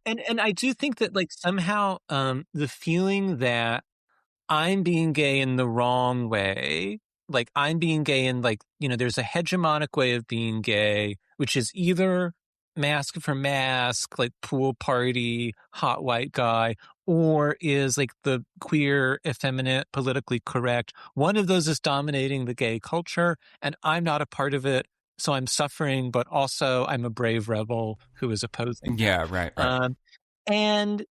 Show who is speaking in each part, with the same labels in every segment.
Speaker 1: And I do think that like somehow the feeling that I'm being gay in the wrong way, like I'm being gay in like, there's a hegemonic way of being gay, which is either mask for mask, like pool party, hot white guy, or is like the queer, effeminate, politically correct. One of those is dominating the gay culture, and I'm not a part of it. So I'm suffering, but also I'm a brave rebel who is opposing.
Speaker 2: Yeah, right.
Speaker 1: And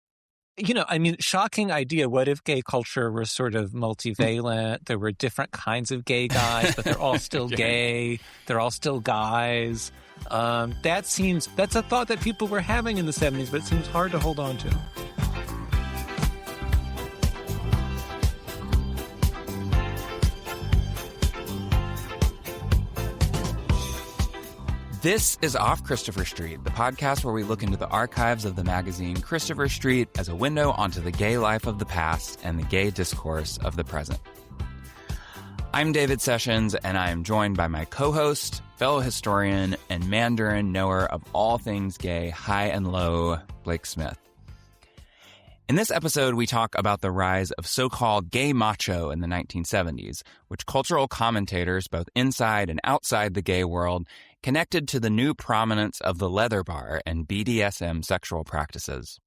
Speaker 1: shocking idea. What if gay culture were sort of multivalent? There were different kinds of gay guys, but they're all still gay. They're all still guys. That's a thought that people were having in the 70s, but it seems hard to hold on to.
Speaker 2: This is Off Christopher Street, the podcast where we look into the archives of the magazine Christopher Street as a window onto the gay life of the past and the gay discourse of the present. I'm David Sessions, and I am joined by my co-host, fellow historian, and Mandarin knower of all things gay, high and low, Blake Smith. In this episode, we talk about the rise of so-called gay macho in the 1970s, which cultural commentators, both inside and outside the gay world, connected to the new prominence of the leather bar and BDSM sexual practices.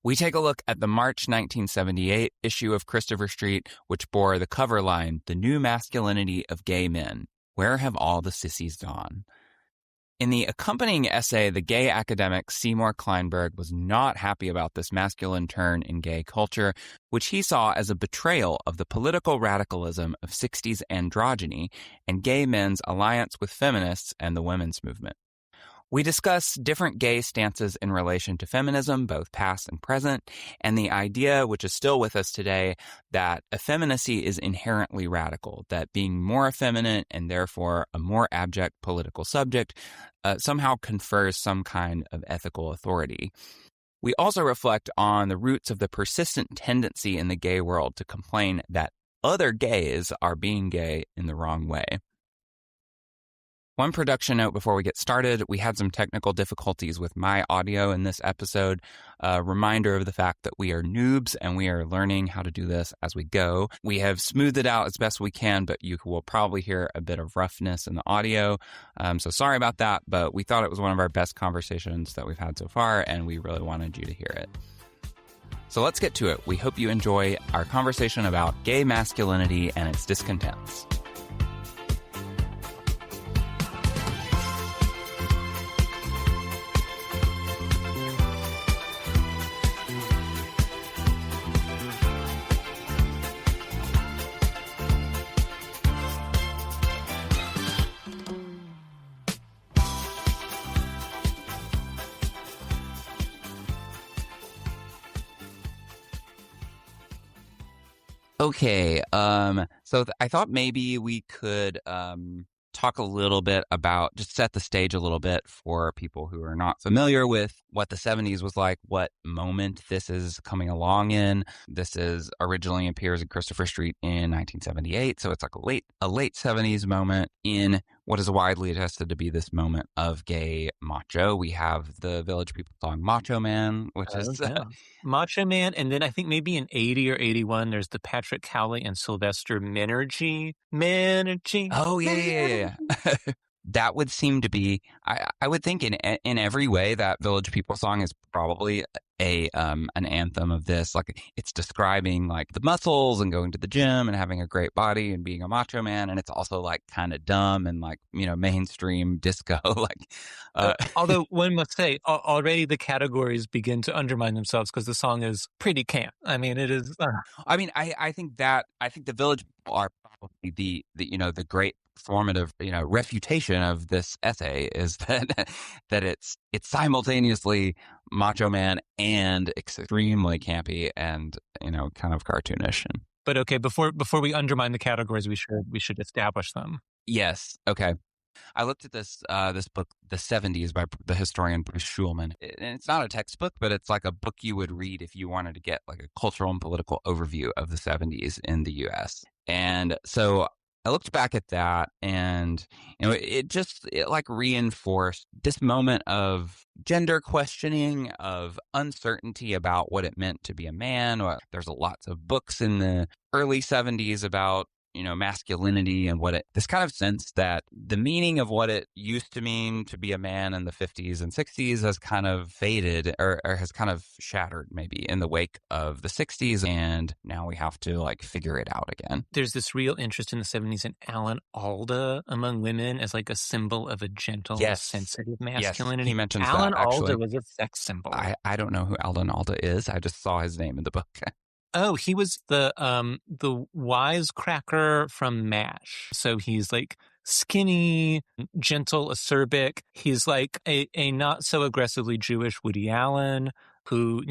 Speaker 2: We take a look at the March 1978 issue of Christopher Street, which bore the cover line, "The New Masculinity of Gay Men. Where have all the sissies gone?" In the accompanying essay, the gay academic Seymour Kleinberg was not happy about this masculine turn in gay culture, which he saw as a betrayal of the political radicalism of 60s androgyny and gay men's alliance with feminists and the women's movement. We discuss different gay stances in relation to feminism, both past and present, and the idea, which is still with us today, that effeminacy is inherently radical, that being more effeminate and therefore a more abject political subject somehow confers some kind of ethical authority. We also reflect on the roots of the persistent tendency in the gay world to complain that other gays are being gay in the wrong way. One production note before we get started, we had some technical difficulties with my audio in this episode. A reminder of the fact that we are noobs and we are learning how to do this as we go. We have smoothed it out as best we can, but you will probably hear a bit of roughness in the audio. So sorry about that, but we thought it was one of our best conversations that we've had so far, and we really wanted you to hear it. So let's get to it. We hope you enjoy our conversation about gay masculinity and its discontents. Okay, so I thought maybe we could talk a little bit about, just set the stage a little bit for people who are not familiar with what the 70s was like, what moment this is coming along in. This is originally appears in Christopher Street in 1978, so it's like a late 70s moment in what is widely attested to be this moment of gay macho. We have the Village People song Macho Man, which is
Speaker 1: Macho Man, and then I think maybe in 80 or 81 there's the Patrick Cowley and Sylvester Minergy.
Speaker 2: Oh yeah. That would seem to be, I would think in every way that Village People song is probably an anthem of this. Like, it's describing like the muscles and going to the gym and having a great body and being a macho man, and it's also like kind of dumb and like, mainstream disco.
Speaker 1: Although one must say already the categories begin to undermine themselves because the song is pretty camp. I mean, it is.
Speaker 2: I think the Village People are probably the great formative refutation of this essay is that it's simultaneously macho man and extremely campy and kind of cartoonish.
Speaker 1: But okay, before we undermine the categories, we should establish them.
Speaker 2: Yes. Okay. I looked at this book, The 70s, by the historian Bruce Schulman. And it's not a textbook, but it's like a book you would read if you wanted to get like a cultural and political overview of the 70s in the U.S. And so I looked back at that, and it like reinforced this moment of gender questioning, of uncertainty about what it meant to be a man. There's lots of books in the early 70s about masculinity and this kind of sense that the meaning of what it used to mean to be a man in the 50s and 60s has kind of faded or has kind of shattered maybe in the wake of the 60s. And now we have to like figure it out again.
Speaker 1: There's this real interest in the 70s in Alan Alda among women as like a symbol of a gentle, sensitive masculinity.
Speaker 2: He mentions
Speaker 1: Alan
Speaker 2: that, actually.
Speaker 1: Alda was a sex symbol.
Speaker 2: I don't know who Alan Alda is. I just saw his name in the book.
Speaker 1: Oh, he was the wisecracker from MASH. So he's like skinny, gentle, acerbic. He's like a not so aggressively Jewish Woody Allen, who,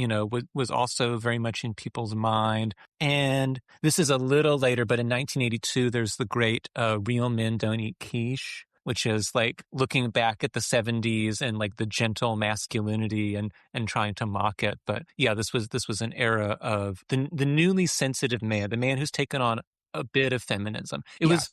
Speaker 1: was also very much in people's mind. And this is a little later, but in 1982, there's the great Real Men Don't Eat Quiche, which is like looking back at the 70s and like the gentle masculinity and trying to mock it. But yeah, this was an era of the newly sensitive man, the man who's taken on a bit of feminism. It was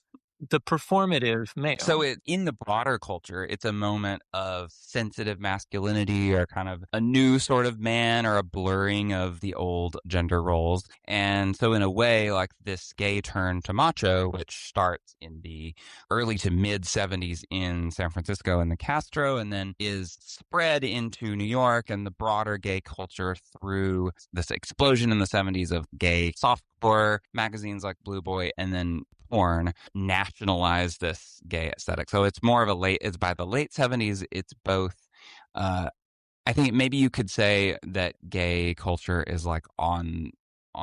Speaker 1: the performative male.
Speaker 2: So in the broader culture, it's a moment of sensitive masculinity or kind of a new sort of man or a blurring of the old gender roles. And so in a way, like this gay turn to macho, which starts in the early to mid 70s in San Francisco and the Castro, and then is spread into New York and the broader gay culture through this explosion in the 70s of gay softcore magazines like Blue Boy, and then porn nationalized this gay aesthetic. So it's more of it's by the late 70s. It's both, I think maybe you could say that gay culture is like on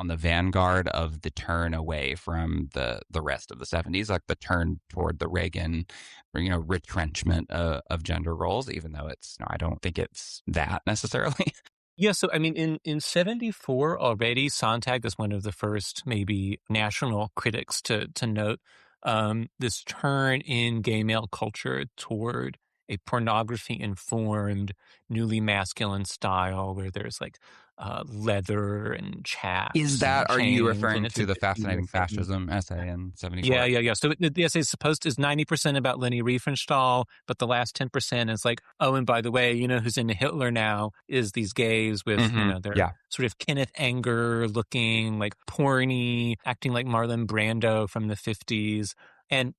Speaker 2: the vanguard of the turn away from the rest of the 70s, like the turn toward the Reagan, retrenchment of gender roles, even though I don't think it's that necessarily.
Speaker 1: Yeah, so I mean, in 74 already, Sontag is one of the first maybe national critics to note this turn in gay male culture toward a pornography-informed, newly masculine style where there's like leather and chaps.
Speaker 2: Are you referring to the Fascinating Fascism essay in 74?
Speaker 1: Yeah. So the essay is 90% about Leni Riefenstahl, but the last 10% is like, oh, and by the way, who's into Hitler now is these gays with, their sort of Kenneth Anger looking, like porny, acting like Marlon Brando from the 50s. And,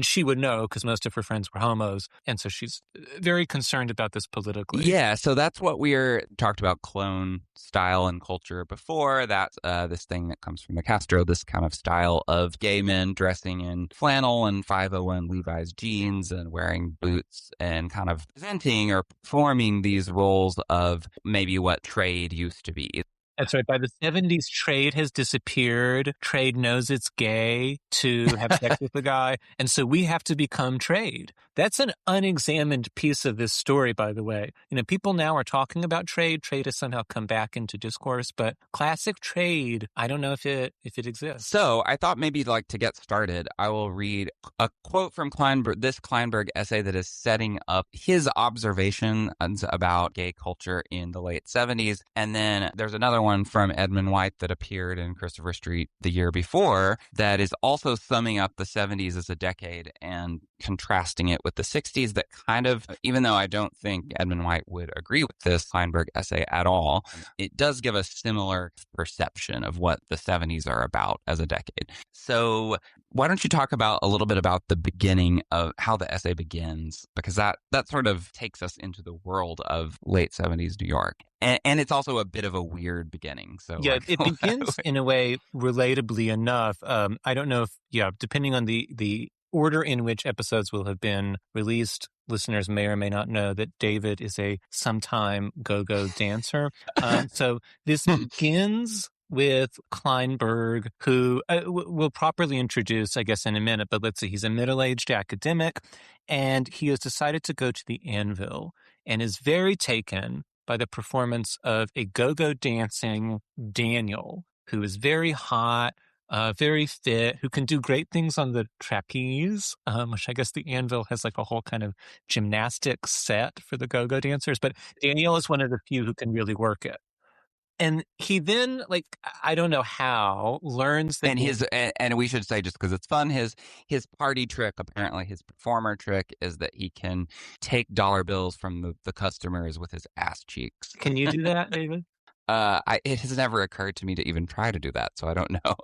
Speaker 1: she would know because most of her friends were homos. And so she's very concerned about this politically.
Speaker 2: Yeah, so that's what we're talked about clone style and culture before. That's this thing that comes from the Castro, this kind of style of gay men dressing in flannel and 501 Levi's jeans and wearing boots and kind of presenting or performing these roles of maybe what trade used to be.
Speaker 1: That's right. By the 70s, trade has disappeared. Trade knows it's gay to have sex with a guy. And so we have to become trade. That's an unexamined piece of this story, by the way. People now are talking about trade. Trade has somehow come back into discourse. But classic trade, I don't know if it exists.
Speaker 2: So I thought maybe like to get started, I will read a quote from Kleinberg, this Kleinberg essay that is setting up his observations about gay culture in the late 70s. And then there's another one from Edmund White that appeared in Christopher Street the year before that is also summing up the 70s as a decade and contrasting it with the 60s that kind of, even though I don't think Edmund White would agree with this Kleinberg essay at all, it does give a similar perception of what the 70s are about as a decade. So why don't you talk a little bit about the beginning of how the essay begins, because that sort of takes us into the world of late 70s New York. And it's also a bit of a weird beginning. So
Speaker 1: yeah, it begins in a way relatably enough. I don't know if, depending on the order in which episodes will have been released, listeners may or may not know that David is a sometime go-go dancer. So this begins with Kleinberg, who we'll properly introduce, I guess, in a minute. But let's see, he's a middle-aged academic, and he has decided to go to the Anvil and is very taken by the performance of a go-go dancing Daniel, who is very hot, very fit, who can do great things on the trapeze, which I guess the Anvil has like a whole kind of gymnastics set for the go-go dancers. But Daniel is one of the few who can really work it. And he then, like, I don't know how, learns that
Speaker 2: And we should say, just because it's fun, his party trick, apparently his performer trick, is that he can take dollar bills from the customers with his ass cheeks.
Speaker 1: Can you do that, David?
Speaker 2: It has never occurred to me to even try to do that, so I don't know.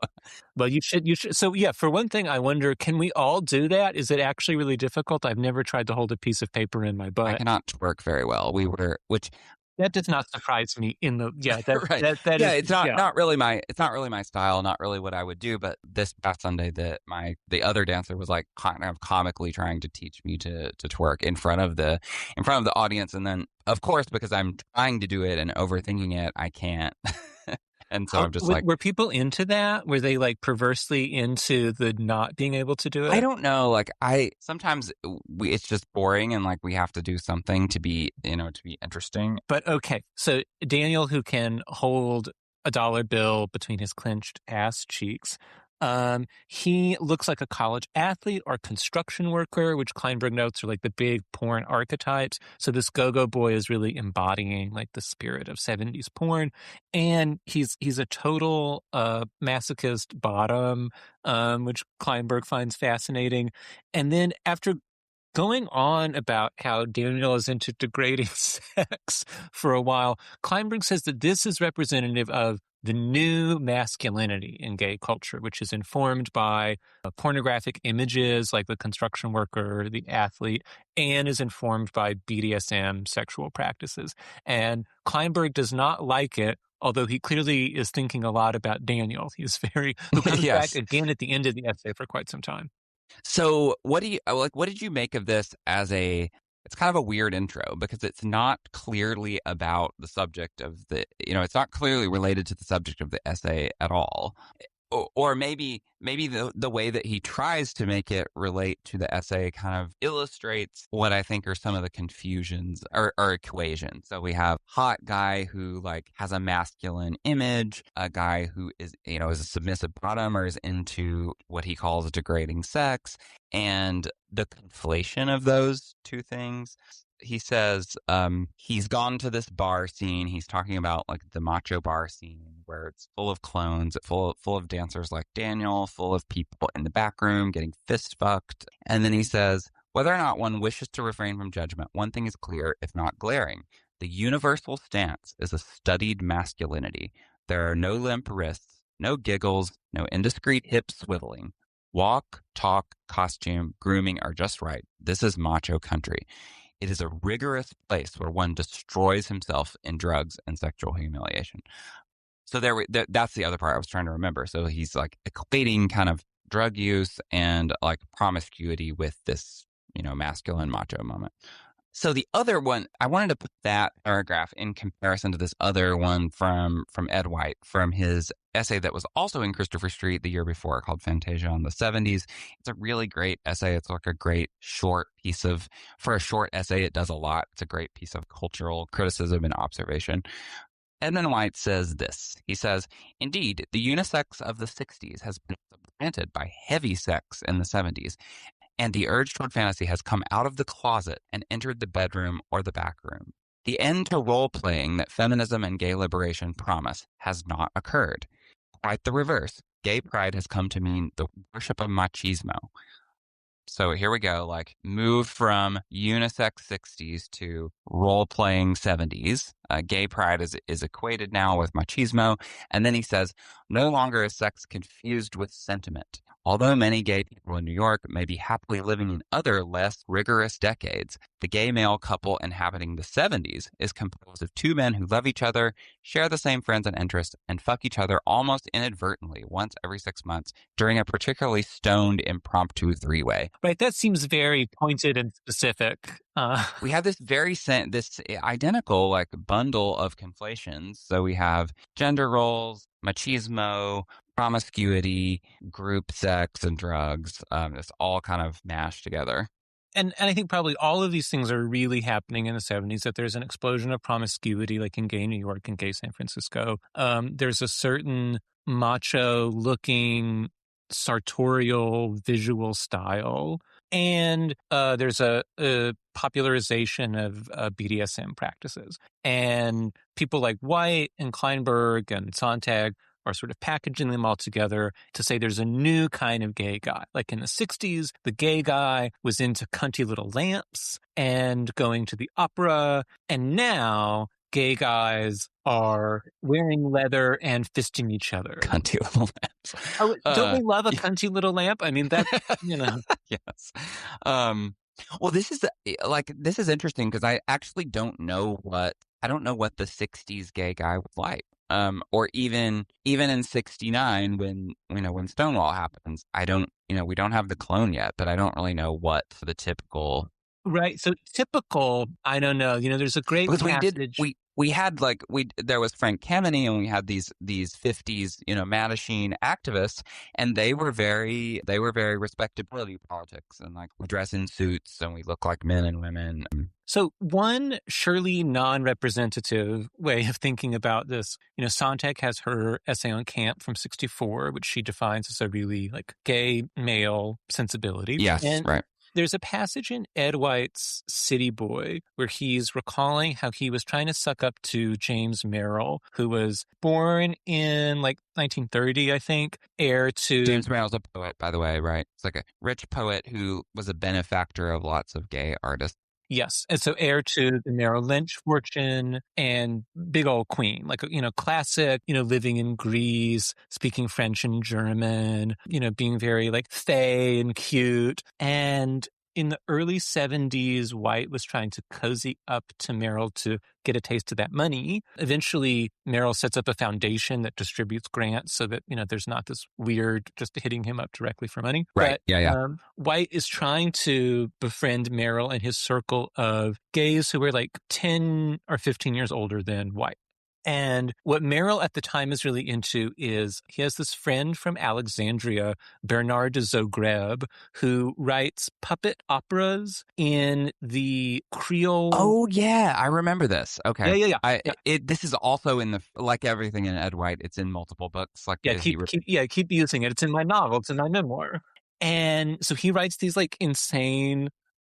Speaker 1: Well, you should. So yeah, for one thing, I wonder, can we all do that? Is it actually really difficult? I've never tried to hold a piece of paper in my
Speaker 2: I
Speaker 1: butt.
Speaker 2: cannot twerk very well. Which
Speaker 1: That does not surprise me in the,
Speaker 2: right.
Speaker 1: that
Speaker 2: Yeah,
Speaker 1: is,
Speaker 2: it's not really my style, not really what I would do. But this past Sunday, the other dancer was like kind of comically trying to teach me to twerk in front of the audience, and then of course, because I'm trying to do it and overthinking it, I can't. And so I'm just like,
Speaker 1: were people into that? Were they like perversely into the not being able to do it?
Speaker 2: I don't know. Like sometimes it's just boring, and like we have to do something to be interesting.
Speaker 1: But okay, so Daniel, who can hold a dollar bill between his clenched ass cheeks, he looks like a college athlete or construction worker, which Kleinberg notes are like the big porn archetypes. So this go-go boy is really embodying like the spirit of 70s porn. And he's a total masochist bottom, which Kleinberg finds fascinating. And then after going on about how Daniel is into degrading sex for a while, Kleinberg says that this is representative of the new masculinity in gay culture, which is informed by pornographic images like the construction worker, the athlete, and is informed by BDSM sexual practices. And Kleinberg does not like it, although he clearly is thinking a lot about Daniel. He's who comes
Speaker 2: Yes.
Speaker 1: back again at the end of the essay for quite some time.
Speaker 2: So what did you make of this it's kind of a weird intro because it's not clearly about the subject of it's not clearly related to the subject of the essay at all. Or maybe the way that he tries to make it relate to the essay kind of illustrates what I think are some of the confusions or equations. So we have hot guy who like has a masculine image, a guy who is is a submissive bottom or is into what he calls degrading sex, and the conflation of those two things. He says he's gone to this bar scene. He's talking about like the macho bar scene where it's full of clones, full of dancers like Daniel, full of people in the back room getting fist fucked. And then he says, whether or not one wishes to refrain from judgment, one thing is clear, if not glaring. The universal stance is a studied masculinity. There are no limp wrists, no giggles, no indiscreet hip swiveling. Walk, talk, costume, grooming are just right. This is macho country. It is a rigorous place where one destroys himself in drugs and sexual humiliation. So that's the other part I was trying to remember. So he's like equating kind of drug use and like promiscuity with this, masculine macho moment. So the other one, I wanted to put that paragraph in comparison to this other one from Ed White, from his essay that was also in Christopher Street the year before called Fantasia on the 70s. It's a really great essay. It's like a great short piece for a short essay, it does a lot. It's a great piece of cultural criticism and observation. Edmund White says this. He says, indeed, the unisex of the 60s has been supplanted by heavy sex in the 70s. And the urge toward fantasy has come out of the closet and entered the bedroom or the back room. The end to role-playing that feminism and gay liberation promise has not occurred. Quite the reverse. Gay pride has come to mean the worship of machismo. So here we go, like move from unisex 60s to role-playing 70s. Gay pride is equated now with machismo. And then he says, no longer is sex confused with sentiment. Although many gay people in New York may be happily living in other less rigorous decades, the gay male couple inhabiting the 70s is composed of two men who love each other, share the same friends and interests, and fuck each other almost inadvertently once every 6 months during a particularly stoned impromptu three-way.
Speaker 1: Right, that seems very pointed and specific.
Speaker 2: We have this this identical like bundle of conflations. So we have gender roles, machismo, promiscuity, group sex, and drugs. It's all kind of mashed together.
Speaker 1: And I think probably all of these things are really happening in the 70s, that there's an explosion of promiscuity, like in gay New York and gay San Francisco. There's a certain macho-looking sartorial visual style And there's a popularization of BDSM practices. And people like White and Kleinberg and Sontag are sort of packaging them all together to say there's a new kind of gay guy. Like in the 60s, the gay guy was into cunty little lamps and going to the opera. And now gay guys are wearing leather and fisting each other.
Speaker 2: Cunty little lamps.
Speaker 1: Oh, don't we love a cunty little lamp? I mean, that's,
Speaker 2: Yes. Well, this is interesting because I actually don't know what the 60s gay guy was like. Or even in 69 when Stonewall happens, we don't have the clone yet, but I don't really know what the typical.
Speaker 1: Right. So typical, I don't know. There's a great passage.
Speaker 2: We had there was Frank Kameny, and we had these 50s, Mattachine activists, and they were very respectability politics, and we dress in suits and we look like men and women.
Speaker 1: So one surely non-representative way of thinking about this, Sontag has her essay on camp from 64, which she defines as a really gay male sensibility.
Speaker 2: Yes,
Speaker 1: and
Speaker 2: right.
Speaker 1: There's a passage in Ed White's City Boy where he's recalling how he was trying to suck up to James Merrill, who was born in 1930, I think, heir to...
Speaker 2: James Merrill's a poet, by the way, right? It's a rich poet who was a benefactor of lots of gay artists.
Speaker 1: Yes. And so heir to the Merrill Lynch fortune and big old queen, classic, living in Greece, speaking French and German, being very fey and cute. And in the early 70s, White was trying to cozy up to Merrill to get a taste of that money. Eventually, Merrill sets up a foundation that distributes grants so that, there's not this weird just hitting him up directly for money.
Speaker 2: Right.
Speaker 1: But,
Speaker 2: yeah.
Speaker 1: White is trying to befriend Merrill and his circle of gays who were 10 or 15 years older than White. And what Merrill at the time is really into is he has this friend from Alexandria, Bernard de Zogreb, who writes puppet operas in the Creole.
Speaker 2: Oh, yeah. I remember this. Okay.
Speaker 1: Yeah.
Speaker 2: This is also in like everything in Ed White, it's in multiple books.
Speaker 1: Keep using it. It's in my novel. It's in my memoir. And so he writes these insane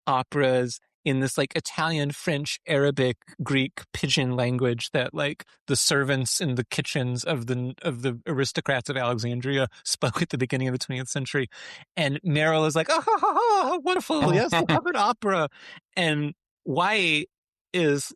Speaker 1: operas in this Italian, French, Arabic, Greek, pidgin language that the servants in the kitchens of the aristocrats of Alexandria spoke at the beginning of the 20th century. And Merrill is wonderful, yes, the puppet opera. And White is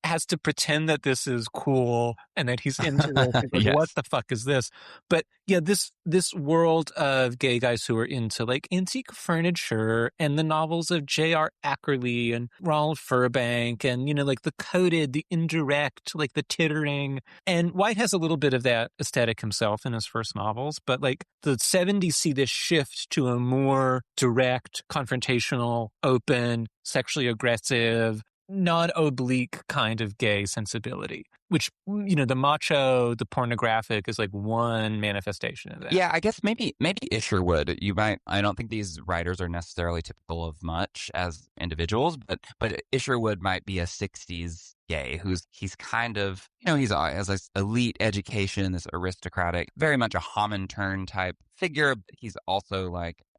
Speaker 1: has to pretend that this is cool and that he's into it.
Speaker 2: Yes.
Speaker 1: What the fuck is this? But yeah, this world of gay guys who are into antique furniture and the novels of J.R. Ackerley and Ronald Furbank and the coded, the indirect, the tittering. And White has a little bit of that aesthetic himself in his first novels, but the 70s see this shift to a more direct, confrontational, open, sexually aggressive, non-oblique kind of gay sensibility, which, the macho, the pornographic is one manifestation of that.
Speaker 2: Yeah, I guess maybe Isherwood, I don't think these writers are necessarily typical of much as individuals, but Isherwood might be a 60s gay he's kind of, he's has this elite education, this aristocratic, very much a Comintern type figure, but he's also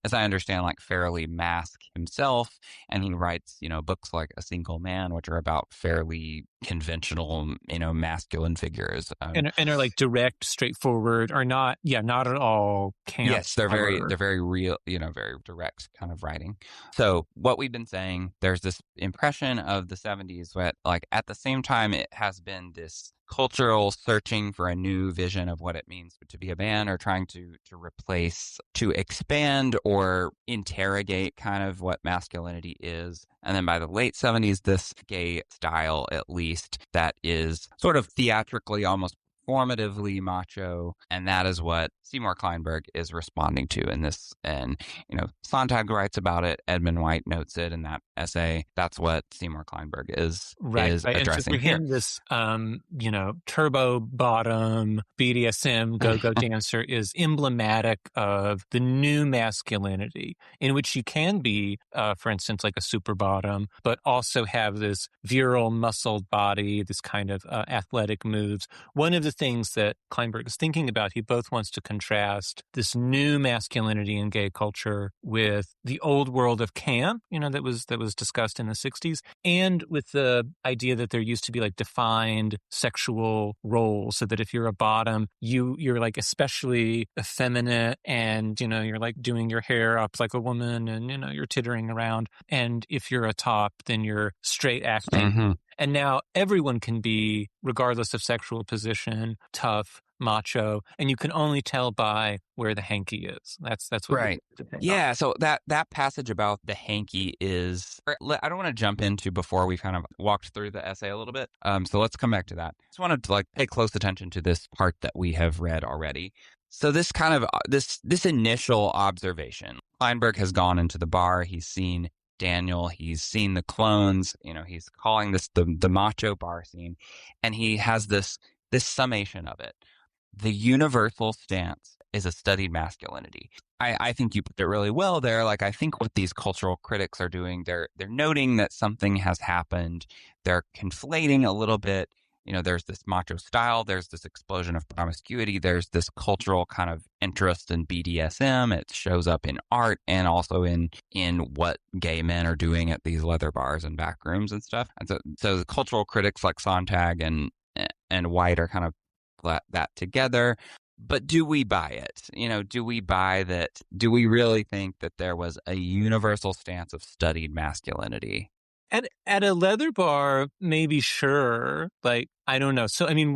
Speaker 2: as I understand, fairly masc himself. And he writes, books like A Single Man, which are about fairly conventional, masculine figures.
Speaker 1: And are direct, straightforward, or not at all camp.
Speaker 2: Yes, they're very real, very direct kind of writing. So what we've been saying, there's this impression of the 70s, but at the same time, it has been this cultural searching for a new vision of what it means to be a man, or trying to replace, to expand or interrogate kind of what masculinity is. And then by the late 70s, this gay style, at least, that is sort of theatrically, almost performatively macho, and that is what Seymour Kleinberg is responding to in this. And Sontag writes about it, Edmund White notes it in that essay. That's what Seymour Kleinberg is addressing.
Speaker 1: And so for him, this turbo bottom BDSM go-go dancer is emblematic of the new masculinity, in which you can be, for instance, a super bottom, but also have this virile muscled body, this kind of athletic moves. One of the things that Kleinberg is thinking about. He both wants to contrast this new masculinity in gay culture with the old world of camp, that was discussed in the 60s, and with the idea that there used to be like defined sexual roles, so that if you're a bottom, you're like especially effeminate, and you're like doing your hair up like a woman, and you're tittering around, and if you're a top, then you're straight acting.
Speaker 2: Mm-hmm.
Speaker 1: And now everyone can be, regardless of sexual position, tough, macho, and you can only tell by where the hanky is. That's what
Speaker 2: Right. Yeah. So that passage about the hanky is, I don't want to jump into before we kind of walked through the essay a little bit. So let's come back to that. Just wanted to pay close attention to this part that we have read already. So this kind of this initial observation, Kleinberg has gone into the bar. He's seen Daniel. He's seen the clones. He's calling this the macho bar scene, and he has this summation of it. The universal stance is a studied masculinity. I think you put it really well there. I think what these cultural critics are doing, they're noting that something has happened. They're conflating a little bit. There's this macho style. There's this explosion of promiscuity. There's this cultural kind of interest in BDSM. It shows up in art and also in what gay men are doing at these leather bars and back rooms and stuff. And so the cultural critics like Sontag and White are kind of that together. But do we buy it? Do we buy that? Do we really think that there was a universal stance of studied masculinity?
Speaker 1: At a leather bar, maybe, sure. I don't know. So, I mean,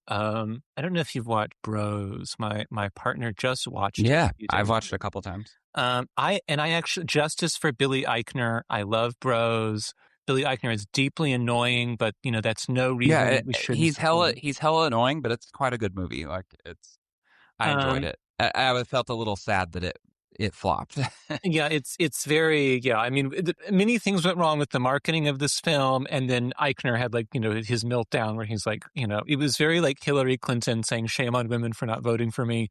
Speaker 1: I don't know if you've watched Bros. My partner just watched it.
Speaker 2: Yeah, I've watched it a couple times.
Speaker 1: I actually, justice for Billy Eichner. I love Bros. Billy Eichner is deeply annoying, but that's no reason we shouldn't.
Speaker 2: He's hella annoying, but it's quite a good movie. I enjoyed it. I felt a little sad that it flopped.
Speaker 1: Yeah, it's very, yeah. I mean, many things went wrong with the marketing of this film, and then Eichner had his meltdown where he's it was very like Hillary Clinton saying shame on women for not voting for me.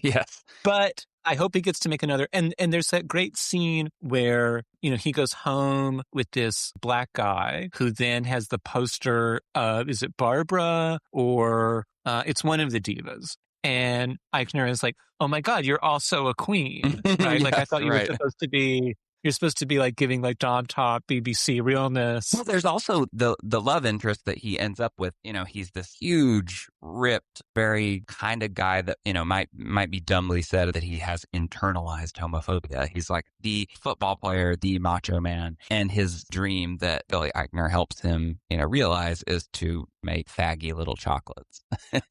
Speaker 2: Yes.
Speaker 1: But I hope he gets to make another. And there's that great scene where, he goes home with this black guy who then has the poster of, is it Barbara or it's one of the divas. And Eichner is like, oh my God, you're also a queen, right?
Speaker 2: Yes,
Speaker 1: I thought you were supposed to be, you're supposed to be giving Dom Top BBC realness.
Speaker 2: Well, there's also the love interest that he ends up with. He's this huge, ripped, very kind of guy that, might be dumbly said that he has internalized homophobia. He's like the football player, the macho man. And his dream that Billy Eichner helps him, realize is to make faggy little chocolates.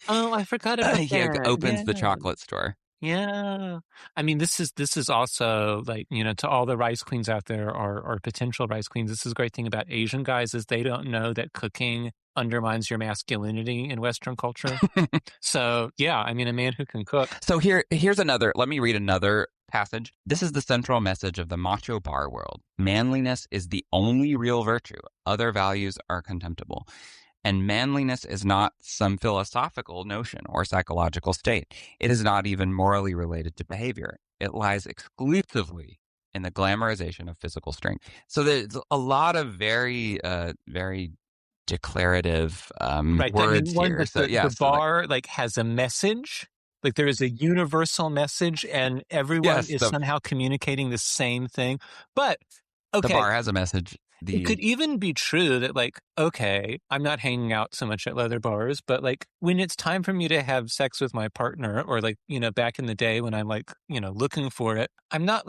Speaker 1: Oh, I forgot about that.
Speaker 2: He opens the chocolate store.
Speaker 1: Yeah. I mean, this is also to all the rice queens out there or potential rice queens, this is a great thing about Asian guys is they don't know that cooking undermines your masculinity in Western culture. So, yeah, I mean, a man who can cook.
Speaker 2: So here's let me read another passage. This is the central message of the macho bar world. Manliness is the only real virtue. Other values are contemptible. And manliness is not some philosophical notion or psychological state. It is not even morally related to behavior. It lies exclusively in the glamorization of physical strength. So there's a lot of very, very declarative words here. So
Speaker 1: the bar has a message. There is a universal message, and everyone is somehow communicating the same thing. But okay,
Speaker 2: the bar has a message.
Speaker 1: It could even be true that okay, I'm not hanging out so much at leather bars, but when it's time for me to have sex with my partner, or back in the day when I'm looking for it, I'm not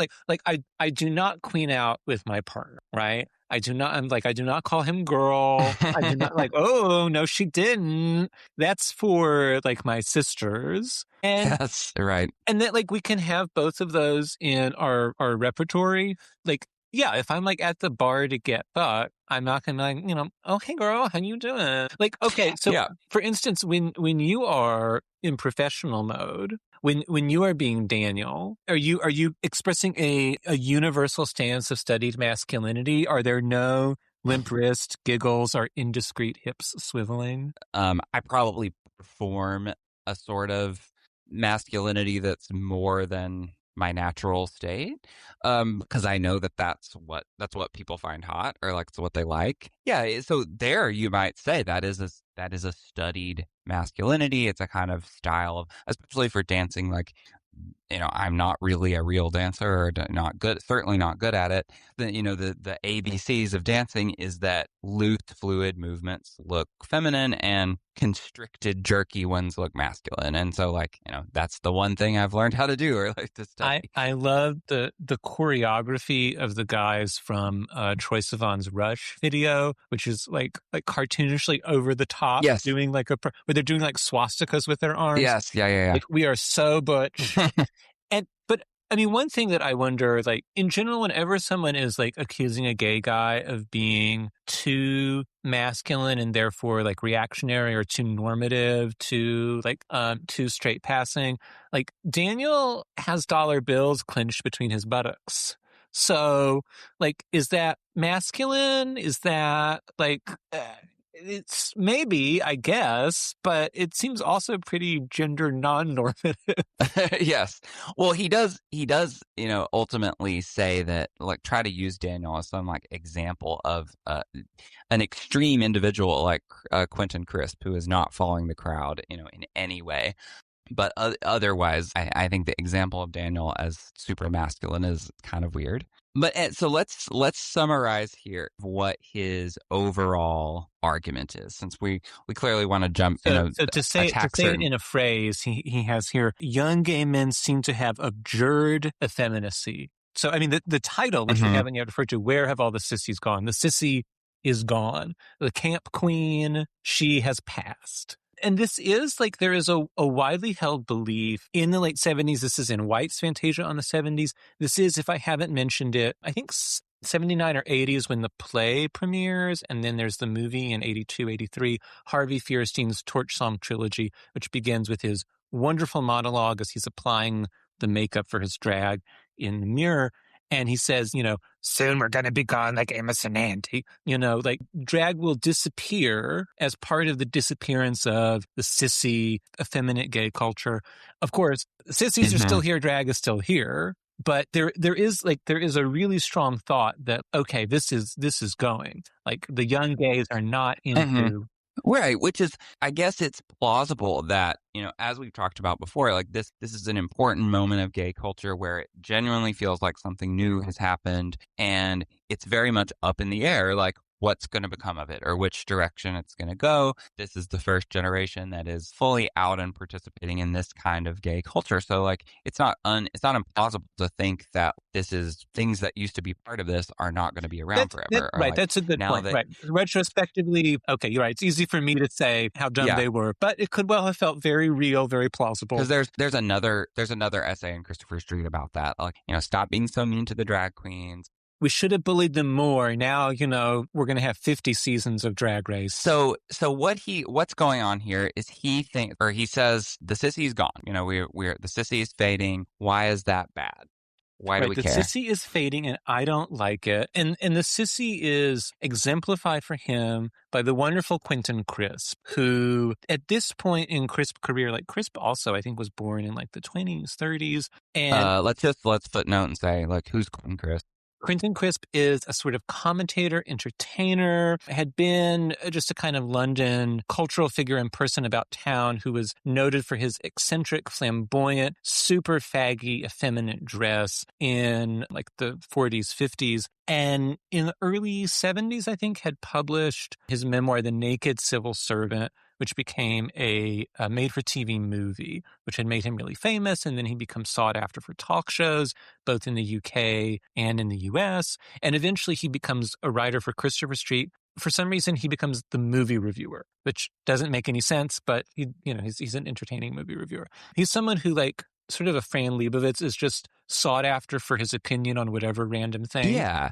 Speaker 1: I do not queen out with my partner, right? I do not call him girl. I do not oh, no, she didn't. That's for my sisters. And
Speaker 2: yes, right.
Speaker 1: And that we can have both of those in our repertory. Yeah, if I'm at the bar to get fucked, I'm not gonna be oh, hey girl, how you doing? Okay, so yeah. For instance, when you are in professional mode, when you are being Daniel, are you expressing a universal stance of studied masculinity? Are there no limp wrist giggles or indiscreet hips swiveling?
Speaker 2: I probably perform a sort of masculinity that's more than my natural state, because I know that that's what people find hot, or like it's what they like. Yeah, so there you might say that is a studied masculinity. It's a kind of style of, especially for dancing, like, I'm not really a real dancer, or not good, certainly not good at it. The ABCs of dancing is that loose, fluid movements look feminine and constricted, jerky ones look masculine. And so, like, that's the one thing I've learned how to do, or like to study.
Speaker 1: I love the choreography of the guys from Troye Sivan's Rush video, which is like cartoonishly over the top,
Speaker 2: Yes.
Speaker 1: doing like where they're doing like swastikas with their arms.
Speaker 2: Yes, yeah.
Speaker 1: Like, we are so butch. But I mean, one thing that I wonder, like, in general, whenever someone is like accusing a gay guy of being too masculine and therefore like reactionary, or too normative, too straight passing, like, Daniel has dollar bills clenched between his buttocks. So, like, is that masculine? Is that like, it's maybe, I guess, but it seems also pretty gender non-normative.
Speaker 2: Yes. Well, he does, ultimately say that, like, try to use Daniel as some like example of an extreme individual like Quentin Crisp, who is not following the crowd, in any way. But otherwise, I think the example of Daniel as super masculine is kind of weird. But so let's summarize here what his overall argument is, since we clearly want to jump.
Speaker 1: So to say it in a phrase, he has here: young gay men seem to have abjured effeminacy. So, I mean, the title, which we haven't yet referred to, where have all the sissies gone? The sissy is gone. The camp queen, she has passed. And this is like, there is a widely held belief in the late 70s. This is in White's Fantasia on the 70s. This is, if I haven't mentioned it, I think 79 or 80 is when the play premieres. And then there's the movie in 82, 83, Harvey Fierstein's Torch Song Trilogy, which begins with his wonderful monologue as he's applying the makeup for his drag in the mirror. And he says, soon we're going to be gone like Amos and Andy. Like, drag will disappear as part of the disappearance of the sissy, effeminate gay culture. Of course, sissies are still here, drag is still here. But there is a really strong thought that, okay, this is going. Like, the young gays are not into...
Speaker 2: Right, which is, I guess it's plausible that, as we've talked about before, like this is an important moment of gay culture where it genuinely feels like something new has happened, and it's very much up in the air, like what's going to become of it or which direction it's going to go. This is the first generation that is fully out and participating in this kind of gay culture. So, like, it's not impossible to think that this is things that used to be part of this are not going to be around forever.
Speaker 1: Right.
Speaker 2: Like,
Speaker 1: that's a good point. Right. Retrospectively, okay, you're right. It's easy for me to say how dumb they were, but it could well have felt very real, very plausible.
Speaker 2: Because there's another essay in Christopher Street about that. Like, stop being so mean to the drag queens.
Speaker 1: We should have bullied them more. Now, we're going to have 50 seasons of Drag Race.
Speaker 2: So what's going on here is he says the sissy's gone. The sissy is fading. Why is that bad? Why do we care?
Speaker 1: The sissy is fading, and I don't like it. And the sissy is exemplified for him by the wonderful Quentin Crisp, who at this point in Crisp's career, like, Crisp also, I think, was born in like the 20s, 30s. And
Speaker 2: let's footnote and say, like, who's Quentin Crisp?
Speaker 1: Quentin Crisp is a sort of commentator, entertainer, had been just a kind of London cultural figure and person about town who was noted for his eccentric, flamboyant, super faggy, effeminate dress in like the 40s, 50s. And in the early 70s, I think, had published his memoir, The Naked Civil Servant, which became a made-for-TV movie, which had made him really famous. And then he becomes sought after for talk shows, both in the UK and in the US. And eventually he becomes a writer for Christopher Street. For some reason, he becomes the movie reviewer, which doesn't make any sense, but he's an entertaining movie reviewer. He's someone who, like, sort of a Fran Lebowitz, is just sought after for his opinion on whatever random thing.
Speaker 2: Yeah.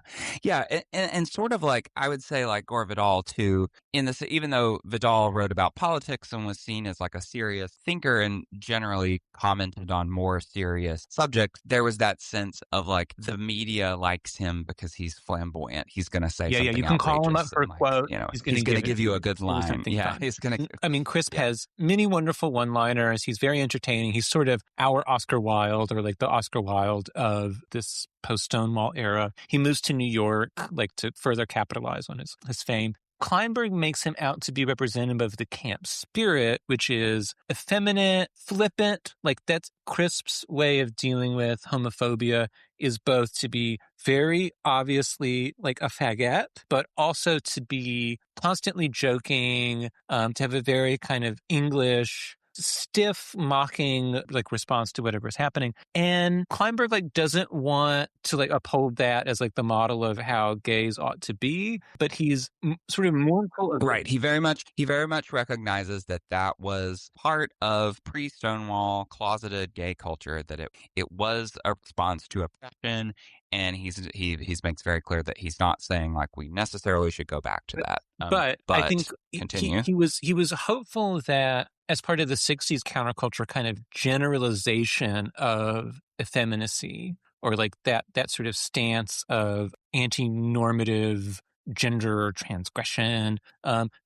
Speaker 2: And sort of like, I would say, like Gore Vidal too, in this, even though Vidal wrote about politics and was seen as like a serious thinker and generally commented on more serious subjects, there was that sense of like, the media likes him because he's flamboyant. He's going to say something outrageous.
Speaker 1: You can call him up for a quote.
Speaker 2: He's going to give you a good line. Yeah,
Speaker 1: he's going to... I mean, Crisp has many wonderful one-liners. He's very entertaining. He's sort of our more Oscar Wilde, or like the Oscar Wilde of this post-Stonewall era. He moves to New York, like to further capitalize on his fame. Kleinberg makes him out to be representative of the camp spirit, which is effeminate, flippant. Like that's Crisp's way of dealing with homophobia, is both to be very obviously like a faggot, but also to be constantly joking, to have a very kind of English, stiff, mocking like response to whatever's happening. And Kleinberg like doesn't want to like uphold that as like the model of how gays ought to be, but he's sort of mournful of
Speaker 2: Right. He very much recognizes that that was part of pre-Stonewall closeted gay culture, that it was a response to oppression, and he makes very clear that he's not saying like we necessarily should go back to that.
Speaker 1: But I think
Speaker 2: continue.
Speaker 1: he was hopeful that as part of the 60s counterculture kind of generalization of effeminacy, or like that sort of stance of anti-normative gender transgression,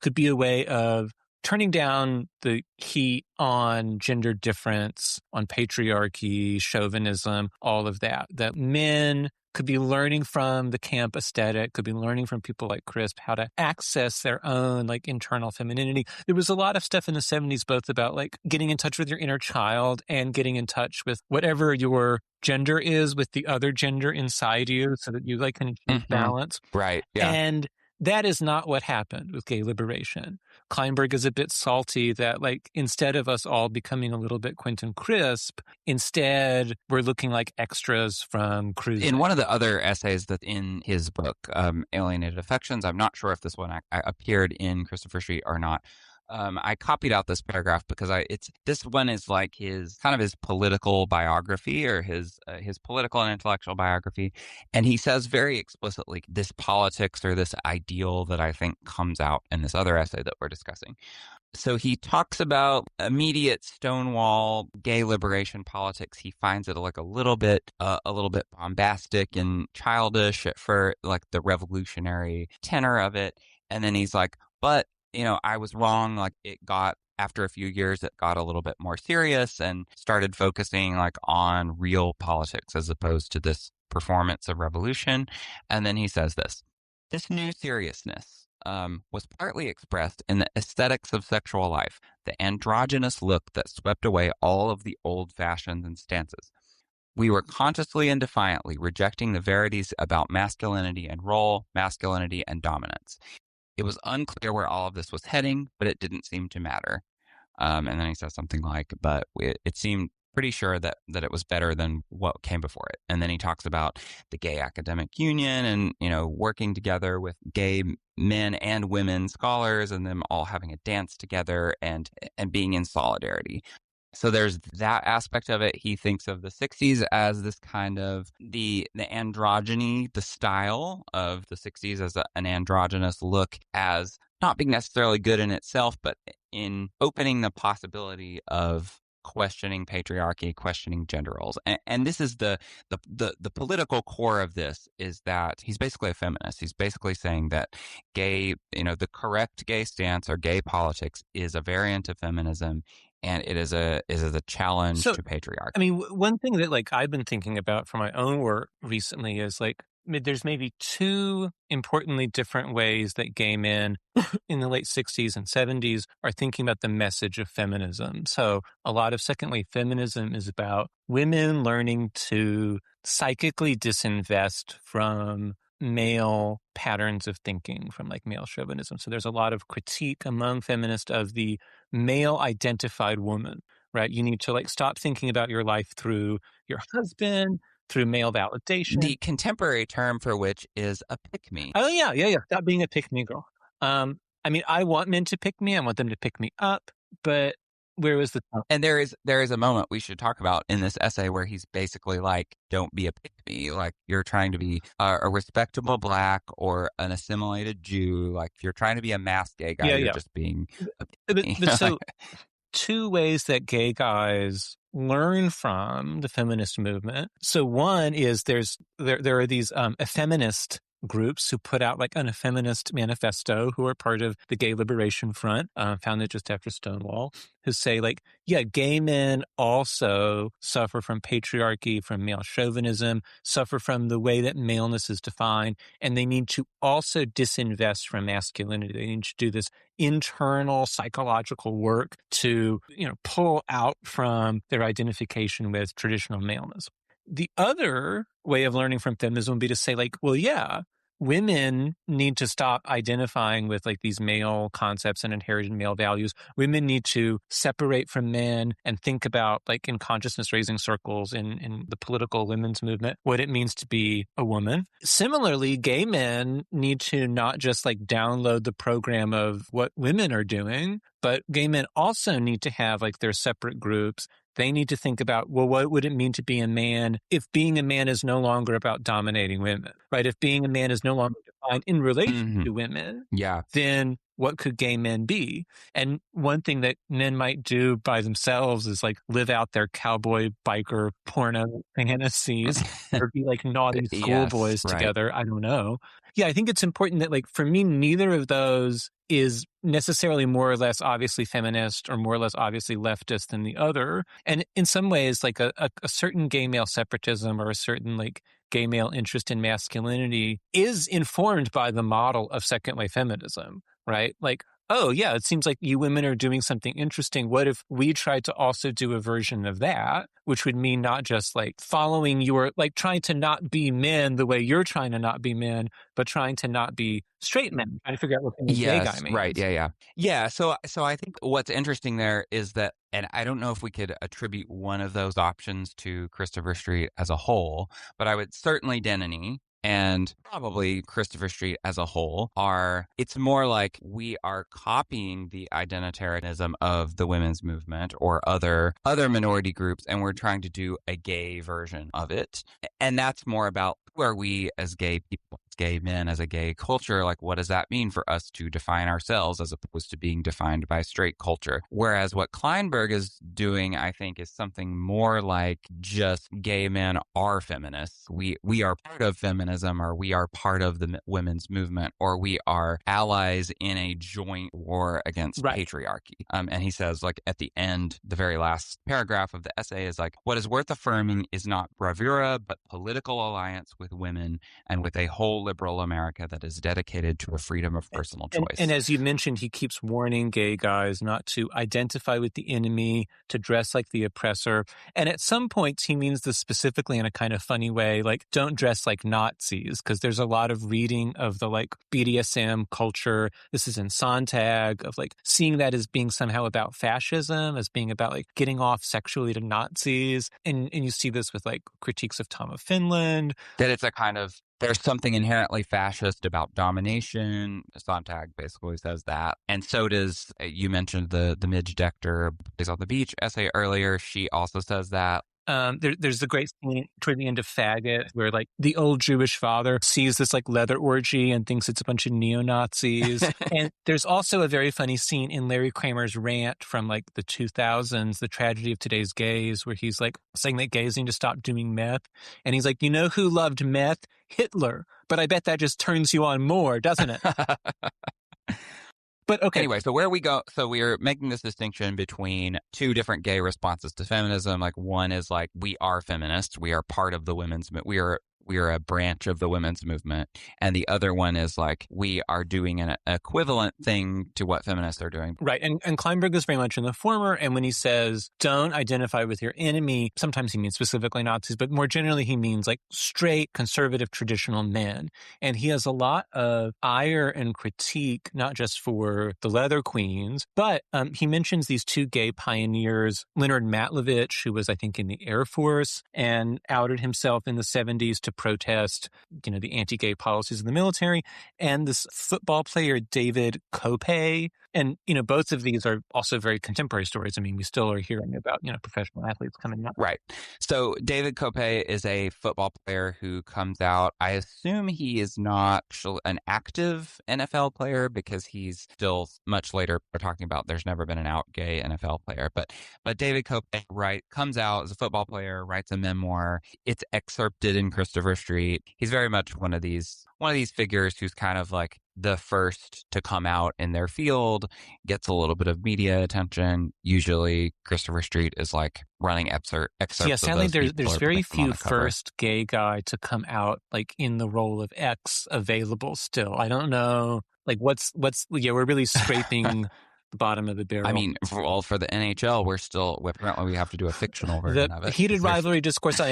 Speaker 1: could be a way of turning down the heat on gender difference, on patriarchy, chauvinism, all of that. That men could be learning from the camp aesthetic, could be learning from people like Crisp how to access their own like internal femininity. There was a lot of stuff in the 70s, both about like getting in touch with your inner child and getting in touch with whatever your gender is with the other gender inside you, so that you like can achieve balance.
Speaker 2: Right. Yeah.
Speaker 1: And that is not what happened with gay liberation. Kleinberg is a bit salty that, like, instead of us all becoming a little bit Quentin Crisp, instead we're looking like extras from Cruising.
Speaker 2: In one of the other essays that in his book, Alienated Affections, I'm not sure if this one appeared in Christopher Street or not. I copied out this paragraph because this one is like his political biography, or his political and intellectual biography, and he says very explicitly this politics, or this ideal, that I think comes out in this other essay that we're discussing. So he talks about immediate Stonewall gay liberation politics. He finds it like a little bit bombastic and childish for like the revolutionary tenor of it, and then he's like, but I was wrong. Like after a few years, it got a little bit more serious and started focusing like on real politics as opposed to this performance of revolution. And then he says this new seriousness was partly expressed in the aesthetics of sexual life, the androgynous look that swept away all of the old fashions and stances. We were consciously and defiantly rejecting the verities about masculinity and role, masculinity and dominance. It was unclear where all of this was heading, but it didn't seem to matter. And then he says something like, but it seemed pretty sure that it was better than what came before it. And then he talks about the gay academic union and, working together with gay men and women scholars, and them all having a dance together and being in solidarity. So there's that aspect of it. He thinks of the 60s as this kind of the androgyny, the style of the 60s as an androgynous look, as not being necessarily good in itself, but in opening the possibility of questioning patriarchy, questioning gender roles. And this is the political core of this, is that he's basically a feminist. He's basically saying that gay, the correct gay stance or gay politics is a variant of feminism, and it is a challenge to patriarchy.
Speaker 1: I mean, one thing that like I've been thinking about for my own work recently is like there's maybe two importantly different ways that gay men in the late 60s and 70s are thinking about the message of feminism. So a lot of second wave feminism is about women learning to psychically disinvest from male patterns of thinking, from like male chauvinism. So there's a lot of critique among feminists of the male identified woman, right? You need to like stop thinking about your life through your husband, through male validation.
Speaker 2: The contemporary term for which is a pick-me.
Speaker 1: Oh, yeah. Stop being a pick-me girl. I mean, I want men to pick me. I want them to pick me up. But where was the...
Speaker 2: And there is a moment we should talk about in this essay where he's basically like, don't be a pick-me. Like, you're trying to be a respectable Black or an assimilated Jew. Like, if you're trying to be a mass gay guy, you're just being a pick-me.
Speaker 1: So two ways that gay guys learn from the feminist movement. So one is there are these effeminist groups who put out like an effeminist manifesto, who are part of the Gay Liberation Front, founded just after Stonewall, who say like, yeah, gay men also suffer from patriarchy, from male chauvinism, suffer from the way that maleness is defined, and they need to also disinvest from masculinity. They need to do this internal psychological work to, pull out from their identification with traditional maleness. The other way of learning from feminism would be to say like, well, yeah, women need to stop identifying with like these male concepts and inherited male values. Women need to separate from men and think about like in consciousness raising circles in the political women's movement, what it means to be a woman. Similarly, gay men need to not just like download the program of what women are doing, but gay men also need to have like their separate groups. They need to think about, well, what would it mean to be a man if being a man is no longer about dominating women, right? If being a man is no longer defined in relation to women, then what could gay men be? And one thing that men might do by themselves is like live out their cowboy biker porno fantasies or be like naughty schoolboys together. I don't know. Yeah, I think it's important that like for me, neither of those is necessarily more or less obviously feminist or more or less obviously leftist than the other. And in some ways, like a certain gay male separatism or a certain like gay male interest in masculinity is informed by the model of second wave feminism, right? Like, oh yeah, it seems like you women are doing something interesting. What if we tried to also do a version of that, which would mean not just like following your, like trying to not be men the way you're trying to not be men, but trying to not be straight men, trying to figure out what the gay guy means.
Speaker 2: Right. Yeah. So I think what's interesting there is that, and I don't know if we could attribute one of those options to Christopher Street as a whole, but I would certainly Denny and probably Christopher Street as a whole it's more like we are copying the identitarianism of the women's movement or other minority groups, and we're trying to do a gay version of it. And that's more about who are we as gay people, as gay men, as a gay culture, like what does that mean for us to define ourselves as opposed to being defined by straight culture? Whereas what Kleinberg is doing, I think, is something more like just gay men are feminists. We are part of feminism, or we are part of the women's movement, or we are allies in a joint war against patriarchy. And he says, like at the end, the very last paragraph of the essay is like, what is worth affirming is not bravura, but political alliance with women and with a whole liberal America that is dedicated to a freedom of personal choice.
Speaker 1: And as you mentioned, he keeps warning gay guys not to identify with the enemy, to dress like the oppressor. And at some points, he means this specifically in a kind of funny way, like don't dress like Nazis, because there's a lot of reading of the like BDSM culture. This is in Sontag, of like seeing that as being somehow about fascism, as being about like getting off sexually to Nazis. And you see this with like critiques of Tom of Finland.
Speaker 2: That it's a kind of, there's something inherently fascist about domination. Sontag basically says that. And so does, you mentioned the Midge Decter Days on the Beach essay earlier. She also says that.
Speaker 1: There's the great scene toward the end of Faggot where like the old Jewish father sees this like leather orgy and thinks it's a bunch of neo-Nazis. And there's also a very funny scene in Larry Kramer's rant from like the 2000s, The Tragedy of Today's Gays, where he's like saying that gays need to stop doing meth. And he's like, you know who loved meth? Hitler. But I bet that just turns you on more, doesn't it? But okay.
Speaker 2: Anyway, so where we go, so we're making this distinction between two different gay responses to feminism. Like one is like, we are feminists. We are part of the women's movement. We are a branch of the women's movement. And the other one is like, we are doing an equivalent thing to what feminists are doing.
Speaker 1: Right. And Kleinberg is very much in the former. And when he says, don't identify with your enemy, sometimes he means specifically Nazis, but more generally, he means like straight, conservative, traditional men. And he has a lot of ire and critique, not just for the leather queens, but he mentions these two gay pioneers, Leonard Matlovich, who was, I think, in the Air Force and outed himself in the 70s to protest, the anti-gay policies of the military, and this football player, David Kopay. And, both of these are also very contemporary stories. I mean, we still are hearing about, professional athletes coming up.
Speaker 2: Right. So David Kopay is a football player who comes out. I assume he is not an active NFL player because he's still much later. We're talking about there's never been an out gay NFL player. But David Kopay comes out as a football player, writes a memoir. It's excerpted in Christopher Street. He's very much one of these one of these figures who's kind of like the first to come out in their field, gets a little bit of media attention. Usually Christopher Street is like running excerpts
Speaker 1: So yeah,
Speaker 2: of
Speaker 1: sadly
Speaker 2: those people
Speaker 1: there's
Speaker 2: or putting
Speaker 1: very
Speaker 2: them on
Speaker 1: few
Speaker 2: the cover.
Speaker 1: first gay guy to come out like in the role of X available still. I don't know. Like what's yeah, we're really scraping the bottom of the
Speaker 2: I
Speaker 1: barrel.
Speaker 2: mean, for the NHL, apparently we have to do a fictional
Speaker 1: The
Speaker 2: version of it.
Speaker 1: heated rivalry discourse I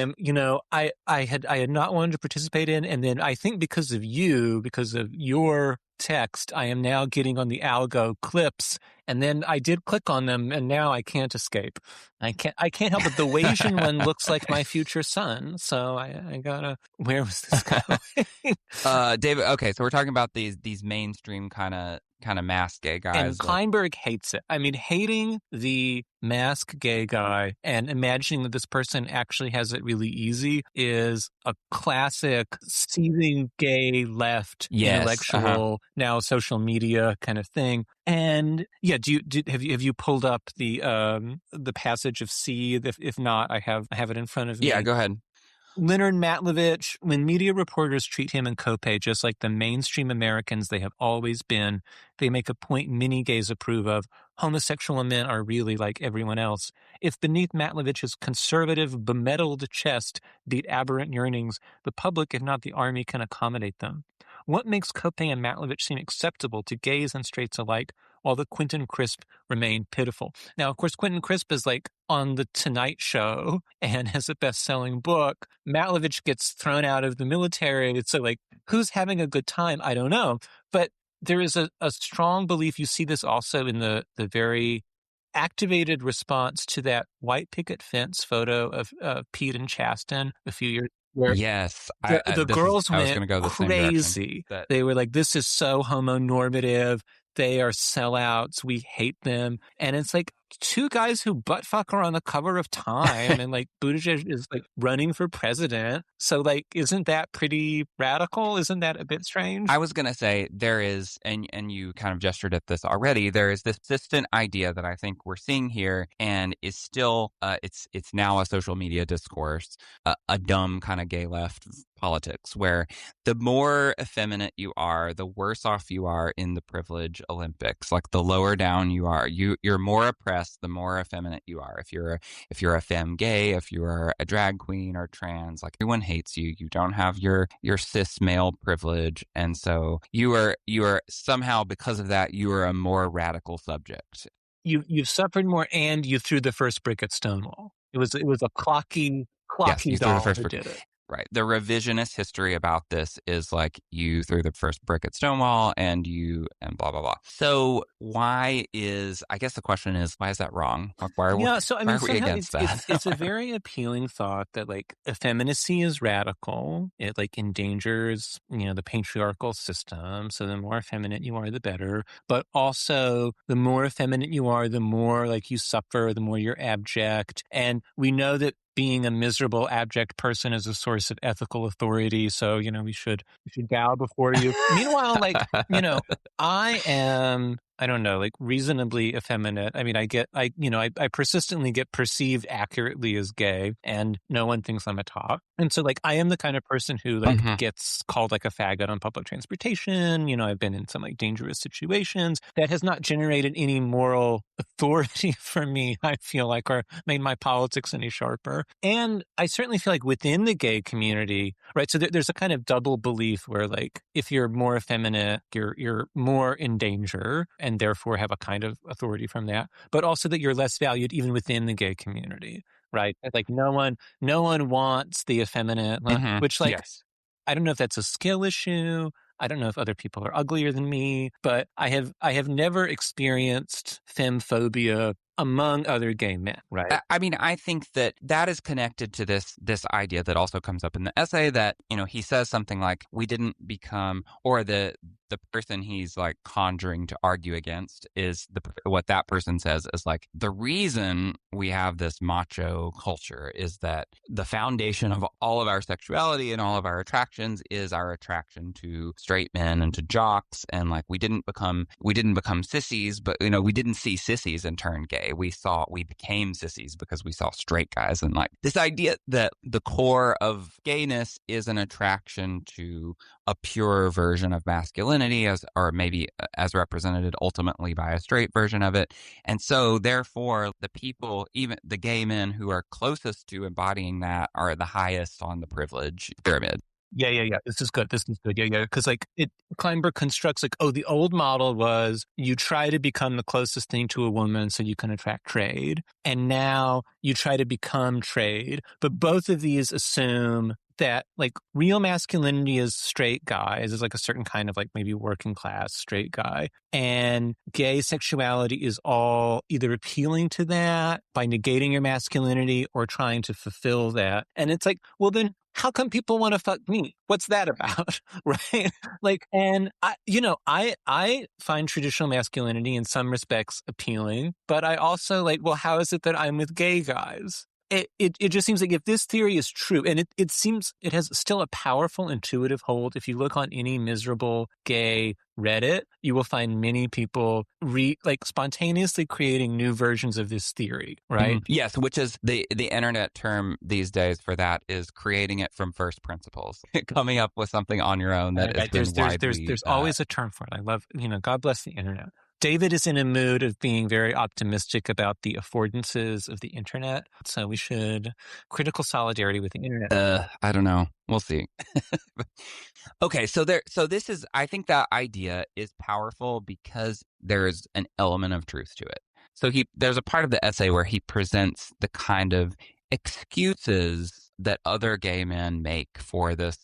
Speaker 1: had not wanted to participate in, and then I think because of your text, I am now getting on the algo clips, and then I did click on them, and now I can't escape. I can't help it. The Wasian one looks like my future son, so I gotta. Where was this going?
Speaker 2: David, okay, so we're talking about these mainstream kind of masked gay guys.
Speaker 1: And Kleinberg hates it. I mean, hating the masked gay guy and imagining that this person actually has it really easy is a classic seething gay left intellectual, now social media kind of thing. And yeah, have you pulled up the passage of C? If not, I have it in front of me.
Speaker 2: Yeah, go ahead.
Speaker 1: Leonard Matlovich, when media reporters treat him and Kopay just like the mainstream Americans they have always been, they make a point many gays approve of. Homosexual men are really like everyone else. If beneath Matlovich's conservative, bemedaled chest beat aberrant yearnings, the public, if not the army, can accommodate them. What makes Kopay and Matlovich seem acceptable to gays and straights alike, while the Quentin Crisp remain pitiful? Now, of course, Quentin Crisp is like on The Tonight Show and has a best-selling book. Matlovich gets thrown out of the military. So like, who's having a good time? I don't know. But there is a strong belief, you see this also in the very activated response to that white picket fence photo of Pete and Chasten a few years where
Speaker 2: yes,
Speaker 1: the girls went
Speaker 2: go the
Speaker 1: crazy. They were like, this is so homonormative. They are sellouts. We hate them. And it's like two guys who butt fuck are on the cover of Time and like Buttigieg is like running for president. So like, isn't that pretty radical? Isn't that a bit strange?
Speaker 2: I was going to say there is, and you kind of gestured at this already, there is this persistent idea that I think we're seeing here and is still, it's now a social media discourse, a dumb kind of gay left politics where the more effeminate you are, the worse off you are in the privilege Olympics. Like the lower down you are, you're more oppressed the more effeminate you are. If you're a femme gay, if you are a drag queen or trans, like everyone hates you. You don't have your cis male privilege, and so you are somehow, because of that, you are a more radical subject.
Speaker 1: You've suffered more, and you threw the first brick at Stonewall. It was a clocky doll who did it.
Speaker 2: Right. The revisionist history about this is like you threw the first brick at Stonewall and blah, blah, blah. So I guess the question is, why is that wrong? Like, why are we against that?
Speaker 1: It's a very appealing thought that like effeminacy is radical. It like endangers, the patriarchal system. So the more effeminate you are, the better. But also the more effeminate you are, the more like you suffer, the more you're abject. And we know that being a miserable, abject person is a source of ethical authority. So, we should bow before you. Meanwhile, like, I am, I don't know, like reasonably effeminate. I mean, I persistently get perceived accurately as gay and no one thinks I'm a top. And so like, I am the kind of person who like gets called like a faggot on public transportation. I've been in some like dangerous situations that has not generated any moral authority for me, I feel like, or made my politics any sharper. And I certainly feel like within the gay community, right? So there's a kind of double belief where like, if you're more effeminate, you're more in danger and therefore have a kind of authority from that, but also that you're less valued even within the gay community, right? Like no one wants the effeminate, which like, yes. I don't know if that's a skill issue. I don't know if other people are uglier than me, but I have never experienced femphobia among other gay men, right?
Speaker 2: I mean, I think that is connected to this idea that also comes up in the essay that, he says something like, we didn't become, or the person he's like conjuring to argue against is what that person says is like, the reason we have this macho culture is that the foundation of all of our sexuality and all of our attractions is our attraction to straight men and to jocks. And like, we didn't become sissies, but we didn't see sissies and turn gay. gay. We became sissies because we saw straight guys. And like this idea that the core of gayness is an attraction to a pure version of masculinity or maybe as represented ultimately by a straight version of it. And so therefore the people, even the gay men who are closest to embodying that, are the highest on the privilege pyramid.
Speaker 1: Yeah. This is good. Yeah. Because like Kleinberg constructs like, oh, the old model was you try to become the closest thing to a woman so you can attract trade. And now you try to become trade. But both of these assume that like real masculinity is straight guys, is like a certain kind of like maybe working class straight guy. And gay sexuality is all either appealing to that by negating your masculinity or trying to fulfill that. And it's like, well, then how come people want to fuck me? What's that about? Right? Like, and I find traditional masculinity in some respects appealing, but I also like, well, how is it that I'm with gay guys? It just seems like if this theory is true, and it seems it has still a powerful intuitive hold. If you look on any miserable gay Reddit, you will find many people spontaneously creating new versions of this theory, right?
Speaker 2: Yes, which is the internet term these days for that is creating it from first principles, coming up with something on your own that has been widely.
Speaker 1: There's always a term for it. I love, God bless the internet. David is in a mood of being very optimistic about the affordances of the internet. So we should critical solidarity with the internet.
Speaker 2: I don't know. We'll see. Okay, so this is, I think that idea is powerful because there's an element of truth to it. So there's a part of the essay where he presents the kind of excuses that other gay men make for this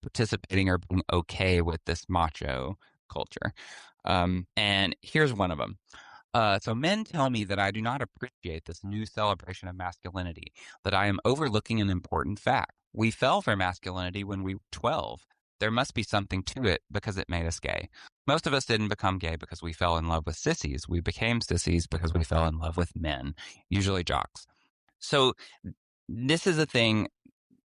Speaker 2: participating or being okay with this macho culture. And here's one of them. So men tell me that I do not appreciate this new celebration of masculinity, that I am overlooking an important fact. We fell for masculinity when we were 12. There must be something to it because it made us gay. Most of us didn't become gay because we fell in love with sissies. We became sissies because we fell in love with men, usually jocks. So this is a thing,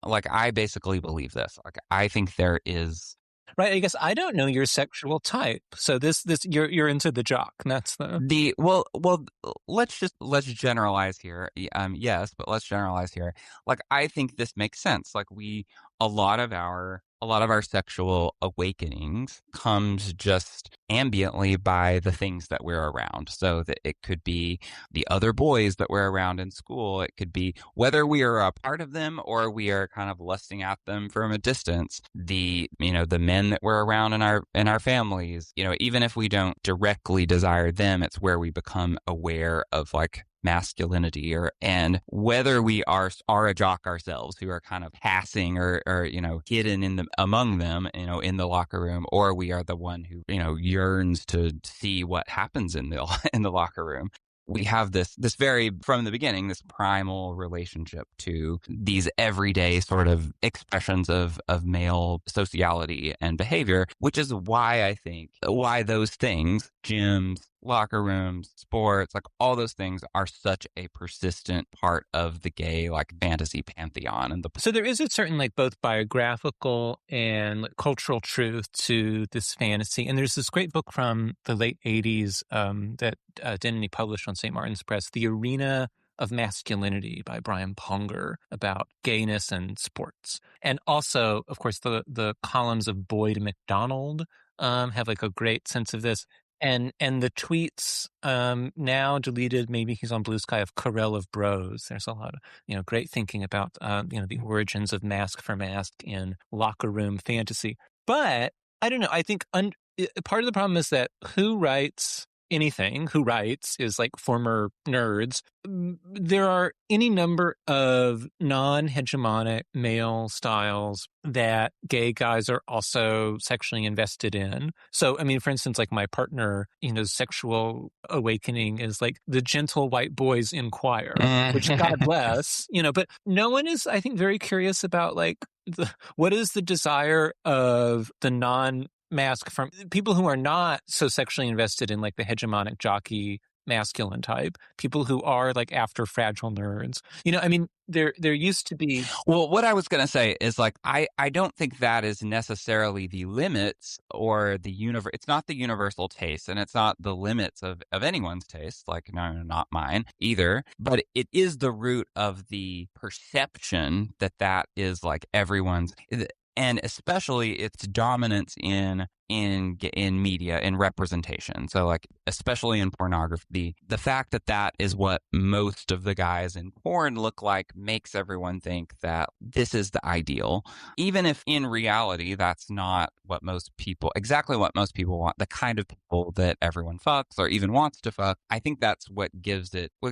Speaker 2: like I basically believe this. Like I think there is...
Speaker 1: Right. I guess I don't know your sexual type. So you're into the jock. That's
Speaker 2: well, let's generalize here. Yes, but let's generalize here. Like, I think this makes sense. Like a lot of our sexual awakenings comes just ambiently by the things that we're around. So that it could be the other boys that we're around in school. It could be whether we are a part of them or we are kind of lusting at them from a distance. The men that we're around in our families, even if we don't directly desire them, it's where we become aware of like masculinity and whether we are a jock ourselves who are kind of passing or hidden among them, in the locker room, or we are the one who, yearns to see what happens in the locker room. We have this very, from the beginning, this primal relationship to these everyday sort of expressions of male sociality and behavior, which is why those things, gyms, locker rooms, sports, like all those things are such a persistent part of the gay like fantasy pantheon.
Speaker 1: So there is a certain like both biographical and like, cultural truth to this fantasy. And there's this great book from the late 80s that Denny published on St. Martin's Press, The Arena of Masculinity by Brian Ponger, about gayness and sports. And also, of course, the columns of Boyd McDonald have like a great sense of this. And the tweets now deleted, maybe he's on Blue Sky, of Carell of Bros. There's a lot of great thinking about the origins of masc for masc in locker room fantasy. But I don't know. I think part of the problem is that who writes is like former nerds. There are any number of non-hegemonic male styles that gay guys are also sexually invested in. So, I mean, for instance, like my partner, sexual awakening is like the gentle white boys in choir, which God bless, but no one is, I think, very curious about like what is the desire of the masc from people who are not so sexually invested in like the hegemonic jockey masculine type, people who are like after fragile nerds. You know, I mean, there used to be.
Speaker 2: Well, what I was going to say is like, I don't think that is necessarily the limits or the universe. It's not the universal taste, and it's not the limits of anyone's taste. Like, no, not mine either. But it is the root of the perception that that is like everyone's, and especially its dominance in media, in representation. So like, especially in pornography, the fact that that is what most of the guys in porn look like makes everyone think that this is the ideal, even if in reality that's not what exactly what most people want, the kind of people that everyone fucks or even wants to fuck. I think that's what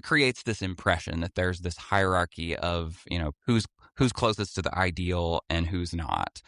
Speaker 2: creates this impression that there's this hierarchy of, you know, who's closest to the ideal and who's not.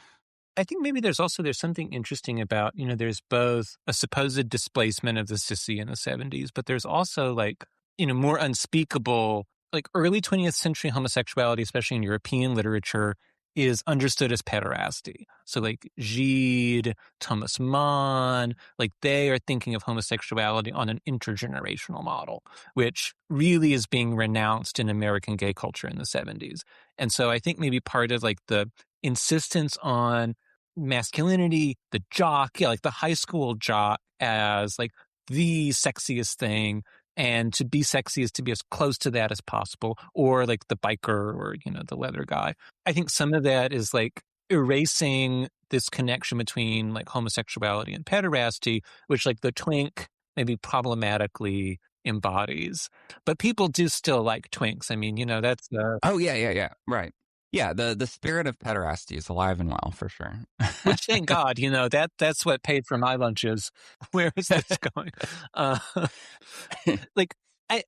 Speaker 1: I think maybe there's something interesting about, you know, there's both a supposed displacement of the sissy in the 70s, but there's also like, you know, more unspeakable, like early 20th century homosexuality, especially in European literature, is understood as pederasty. So like Gide, Thomas Mann, like they are thinking of homosexuality on an intergenerational model, which really is being renounced in American gay culture in the 70s. And so I think maybe part of like the insistence on masculinity, the jock, like the high school jock as like the sexiest thing, and to be sexy is to be as close to that as possible, or like the biker or, you know, the leather guy. I think some of that is like erasing this connection between like homosexuality and pederasty, which like the twink maybe problematically embodies. But people do still like twinks. I mean, you know, that's
Speaker 2: Oh yeah, right. Yeah, the spirit of pederasty is alive and well, for sure.
Speaker 1: which, thank God, you know, that's what paid for my lunches. Where is this going? Like,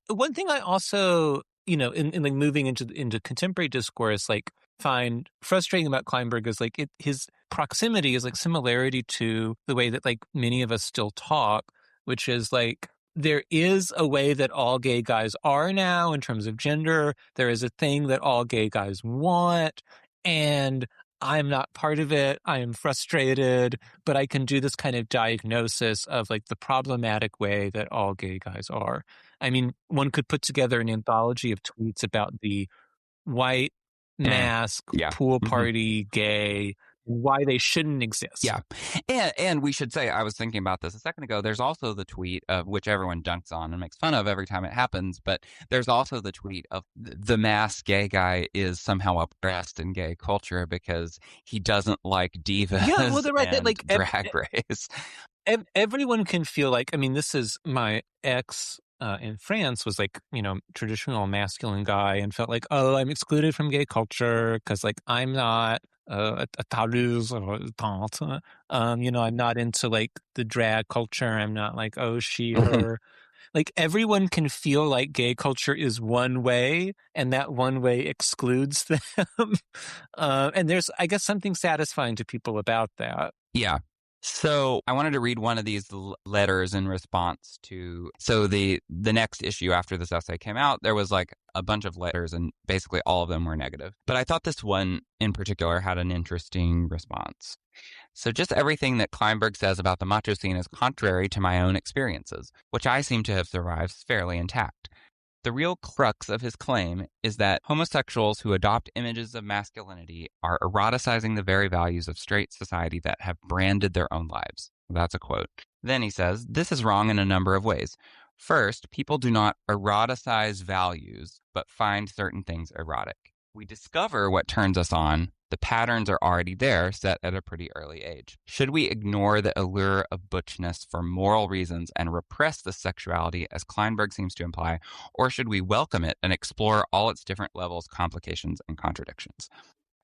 Speaker 1: one thing I also, you know, in like moving into contemporary discourse, like find frustrating about Kleinberg is like his proximity is like similarity to the way that like many of us still talk, which is like, there is a way that all gay guys are now in terms of gender. There is a thing that all gay guys want, and I'm not part of it. I am frustrated, but I can do this kind of diagnosis of like the problematic way that all gay guys are. I mean, one could put together an anthology of tweets about the white mask,
Speaker 2: Yeah.
Speaker 1: pool party, gay, why they shouldn't exist.
Speaker 2: Yeah. And we should say, I was thinking about this a second ago, there's also the tweet of which everyone dunks on and makes fun of every time it happens, but there's also the tweet of the masked gay guy is somehow oppressed in gay culture because he doesn't like divas,
Speaker 1: yeah, well, they're right,
Speaker 2: and
Speaker 1: like
Speaker 2: drag race.
Speaker 1: Everyone can feel like, I mean, this is my ex in France was like, you know, traditional masculine guy and felt like, oh, I'm excluded from gay culture because like I'm not a tareuse or a tante. You know, I'm not into like the drag culture. I'm not like, oh, she, her. Like everyone can feel like gay culture is one way and that one way excludes them. And there's, I guess, something satisfying to people about that.
Speaker 2: Yeah. So I wanted to read one of these letters in response to, so the next issue after this essay came out, there was like a bunch of letters and basically all of them were negative. But I thought this one in particular had an interesting response. So just everything that Kleinberg says about the macho scene is contrary to my own experiences, which I seem to have survived fairly intact. The real crux of his claim is that homosexuals who adopt images of masculinity are eroticizing the very values of straight society that have branded their own lives. That's a quote. Then he says, this is wrong in a number of ways. First, people do not eroticize values, but find certain things erotic. We discover what turns us on. The patterns are already there, set at a pretty early age. Should we ignore the allure of butchness for moral reasons and repress this sexuality, as Kleinberg seems to imply, or should we welcome it and explore all its different levels, complications, and contradictions?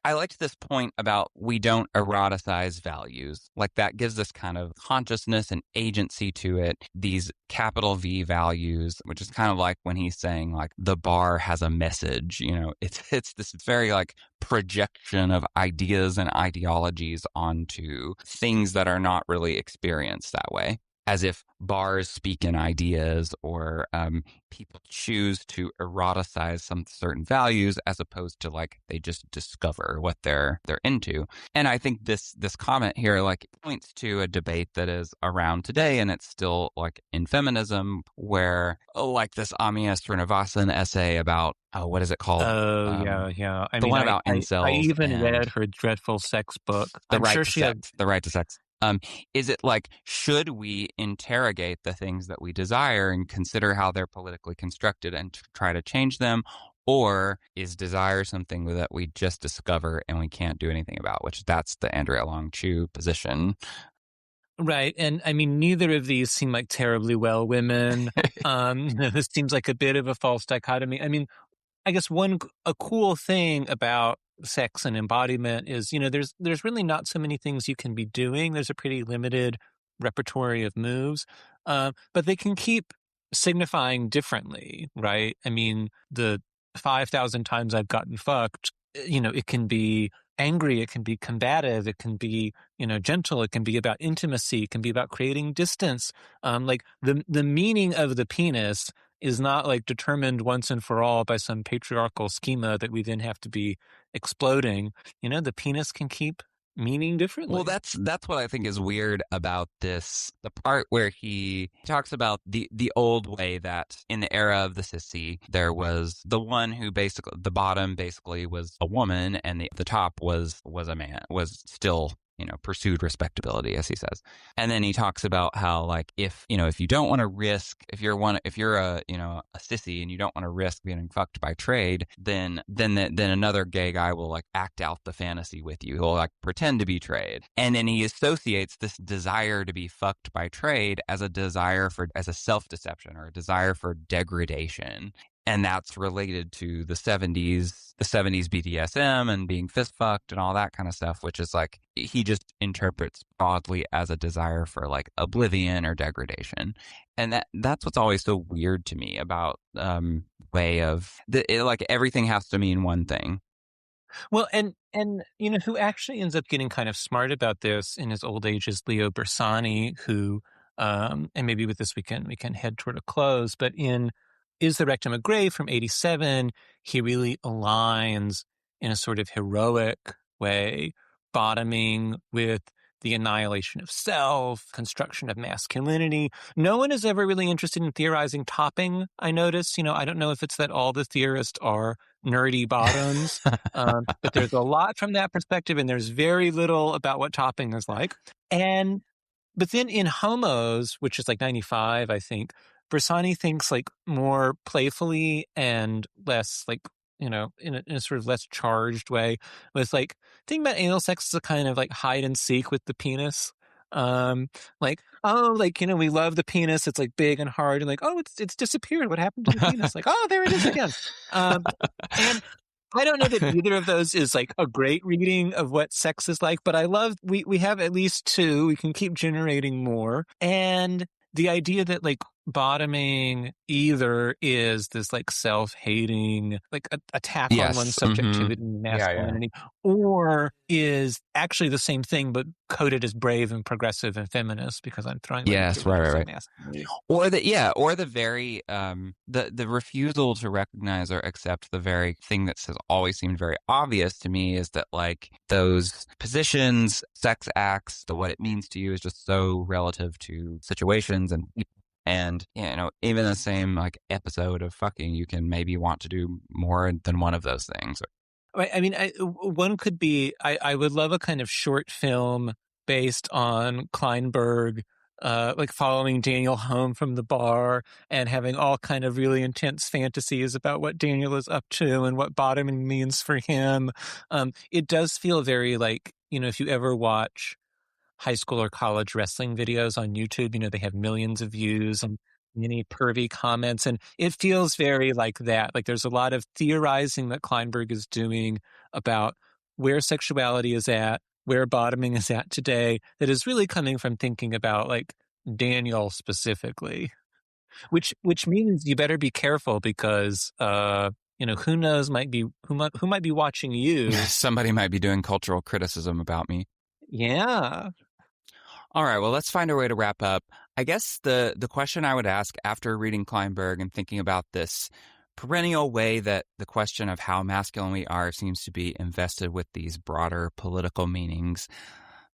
Speaker 2: I liked this point about we don't eroticize values. Like that gives this kind of consciousness and agency to it. These capital V values, which is kind of like when he's saying like the bar has a message, you know, it's this very like projection of ideas and ideologies onto things that are not really experienced that way. as if bars speak in ideas, or people choose to eroticize some certain values as opposed to like they just discover what they're into. And I think this comment here like points to a debate that is around today, and it's still like in feminism, where like this Amia Srinivasan essay about what is it called?
Speaker 1: Oh, yeah, yeah. I
Speaker 2: The
Speaker 1: mean,
Speaker 2: one
Speaker 1: I,
Speaker 2: about
Speaker 1: I, I
Speaker 2: incels
Speaker 1: even
Speaker 2: and
Speaker 1: read her dreadful sex book.
Speaker 2: the
Speaker 1: I'm
Speaker 2: right
Speaker 1: sure
Speaker 2: to
Speaker 1: she had.
Speaker 2: sex. The right to sex. Is it like, should we interrogate the things that we desire and consider how they're politically constructed and try to change them? Or is desire something that we just discover and we can't do anything about, which that's the Andrea Long Chu position.
Speaker 1: Right. And I mean, neither of these seem like terribly well women. This seems like a bit of a false dichotomy. I mean, I guess a cool thing about sex and embodiment is, there's really not so many things you can be doing. There's a pretty limited repertoire of moves, but they can keep signifying differently, right? I mean, the 5,000 times I've gotten fucked, it can be angry, it can be combative, it can be, gentle, it can be about intimacy, it can be about creating distance. Like the meaning of the penis is not like determined once and for all by some patriarchal schema that we then have to be exploding. The penis can keep meaning differently.
Speaker 2: Well, that's what I think is weird about this. The part where he talks about the old way that in the era of the sissy, there was the one who basically, the bottom basically was a woman and the top was a man, was still, pursued respectability, as he says. And then he talks about how, like, if you don't want to risk, if you're a sissy and you don't want to risk being fucked by trade, then another gay guy will like act out the fantasy with you. He'll like pretend to be trade. And then he associates this desire to be fucked by trade as a self-deception or a desire for degradation. And that's related to the 70s BDSM and being fist fucked and all that kind of stuff, which is like, he just interprets broadly as a desire for like oblivion or degradation. And that's what's always so weird to me about way of like everything has to mean one thing.
Speaker 1: Well, and who actually ends up getting kind of smart about this in his old age is Leo Bersani, who and maybe with this we can head toward a close, but in Is the Rectum a Grave from 1987, he really aligns in a sort of heroic way, bottoming with the annihilation of self, construction of masculinity. No one is ever really interested in theorizing topping, I notice. I don't know if it's that all the theorists are nerdy bottoms, but there's a lot from that perspective, and there's very little about what topping is like. But then in Homos, which is like 95, I think, Bersani thinks like more playfully and less like, in a sort of less charged way, with like, thinking about anal sex as a kind of like hide and seek with the penis. Like, oh, like, we love the penis. It's like big and hard, and like, oh, it's disappeared. What happened to the penis? Like, oh, there it is again. And I don't know that either of those is like a great reading of what sex is like, but I love, we have at least two. We can keep generating more. And the idea that like bottoming either is this like self-hating, like attack on one's subjectivity, masculinity, or is actually the same thing, but coded as brave and progressive and feminist, because I'm throwing
Speaker 2: right. Or the very the refusal to recognize or accept the very thing that has always seemed very obvious to me, is that like those positions, sex acts, what it means to you is just so relative to situations and even the same like episode of fucking, you can maybe want to do more than one of those things.
Speaker 1: Right. I mean, one could be, I would love a kind of short film based on Kleinberg, like following Daniel home from the bar and having all kind of really intense fantasies about what Daniel is up to and what bottoming means for him. It does feel very like, if you ever watch high school or college wrestling videos on YouTube, they have millions of views and many pervy comments, and it feels very like that. Like there's a lot of theorizing that Kleinberg is doing about where sexuality is at, where bottoming is at today, that is really coming from thinking about like Daniel specifically, which means you better be careful, because who knows, who might be watching you.
Speaker 2: Somebody might be doing cultural criticism about me.
Speaker 1: Yeah.
Speaker 2: All right, well, let's find a way to wrap up. I guess the question I would ask after reading Kleinberg and thinking about this perennial way that the question of how masculine we are seems to be invested with these broader political meanings,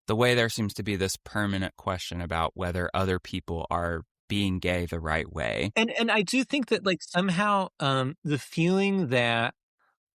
Speaker 2: the way there seems to be this permanent question about whether other people are being gay the right way.
Speaker 1: And I do think that like somehow the feeling that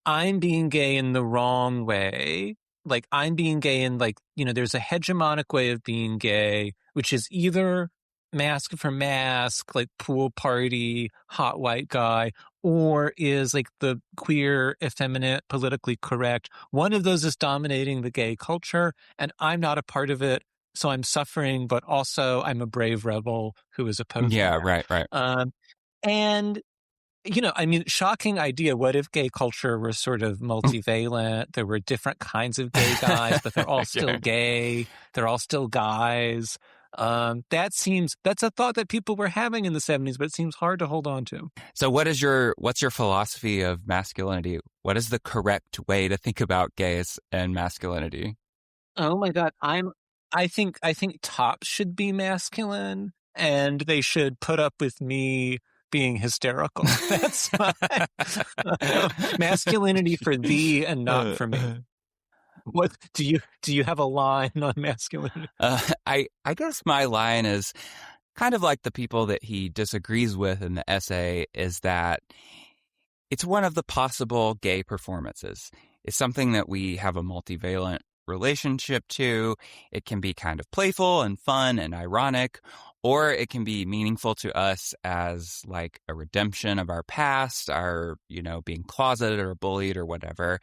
Speaker 1: I'm being gay in the wrong way, like I'm being gay in like, there's a hegemonic way of being gay, which is either mask for mask, like pool party, hot white guy, or is like the queer, effeminate, politically correct. One of those is dominating the gay culture, and I'm not a part of it. So I'm suffering, but also I'm a brave rebel who is opposing
Speaker 2: Yeah,
Speaker 1: that.
Speaker 2: right.
Speaker 1: And I mean, shocking idea. What if gay culture were sort of multivalent? There were different kinds of gay guys, but they're all still
Speaker 2: Yeah.
Speaker 1: gay. They're all still guys. That's a thought that people were having in the 70s, but it seems hard to hold on to.
Speaker 2: So what's your philosophy of masculinity? What is the correct way to think about gays and masculinity?
Speaker 1: Oh my God. I think tops should be masculine, and they should put up with me being hysterical. That's my masculinity for thee and not for me. What do you have a line on masculinity?
Speaker 2: I guess my line is kind of like the people that he disagrees with in the essay, is that it's one of the possible gay performances. It's something that we have a multivalent relationship to. It can be kind of playful and fun and ironic, or it can be meaningful to us as like a redemption of our past, our, being closeted or bullied or whatever.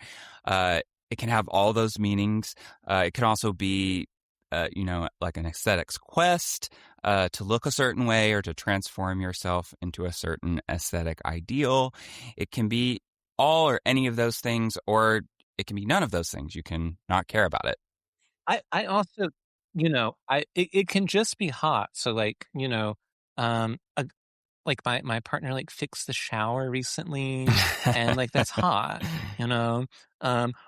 Speaker 2: It can have all those meanings. It can also be, like an aesthetics quest to look a certain way or to transform yourself into a certain aesthetic ideal. It can be all or any of those things, or it can be none of those things. You can not care about it.
Speaker 1: I also, it can just be hot. So like, like my partner like fixed the shower recently, and like that's hot,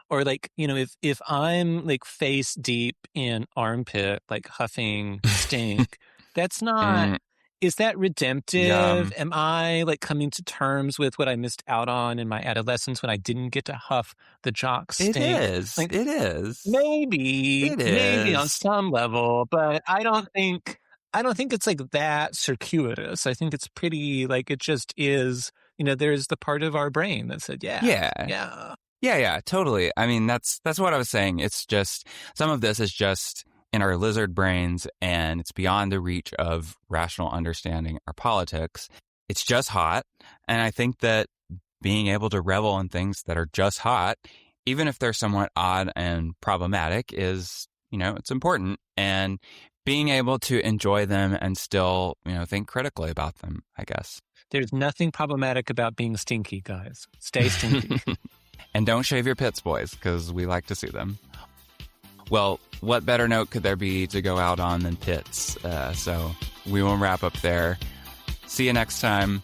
Speaker 1: or like, if I'm like face deep in armpit, like huffing stink, that's not, is that redemptive?
Speaker 2: Yum.
Speaker 1: Am I like coming to terms with what I missed out on in my adolescence when I didn't get to huff the jock stink?
Speaker 2: It is.
Speaker 1: Like,
Speaker 2: it is.
Speaker 1: maybe on some level, but I don't think it's like that circuitous. I think it's pretty like it just is, there's the part of our brain that said,
Speaker 2: Yeah, totally. I mean, that's what I was saying. It's just, some of this is just in our lizard brains, and it's beyond the reach of rational understanding or politics. It's just hot. And I think that being able to revel in things that are just hot, even if they're somewhat odd and problematic, is, it's important. And being able to enjoy them and still, think critically about them, I guess.
Speaker 1: There's nothing problematic about being stinky, guys. Stay stinky.
Speaker 2: And don't shave your pits, boys, because we like to see them. Well, what better note could there be to go out on than pits? So we will wrap up there. See you next time.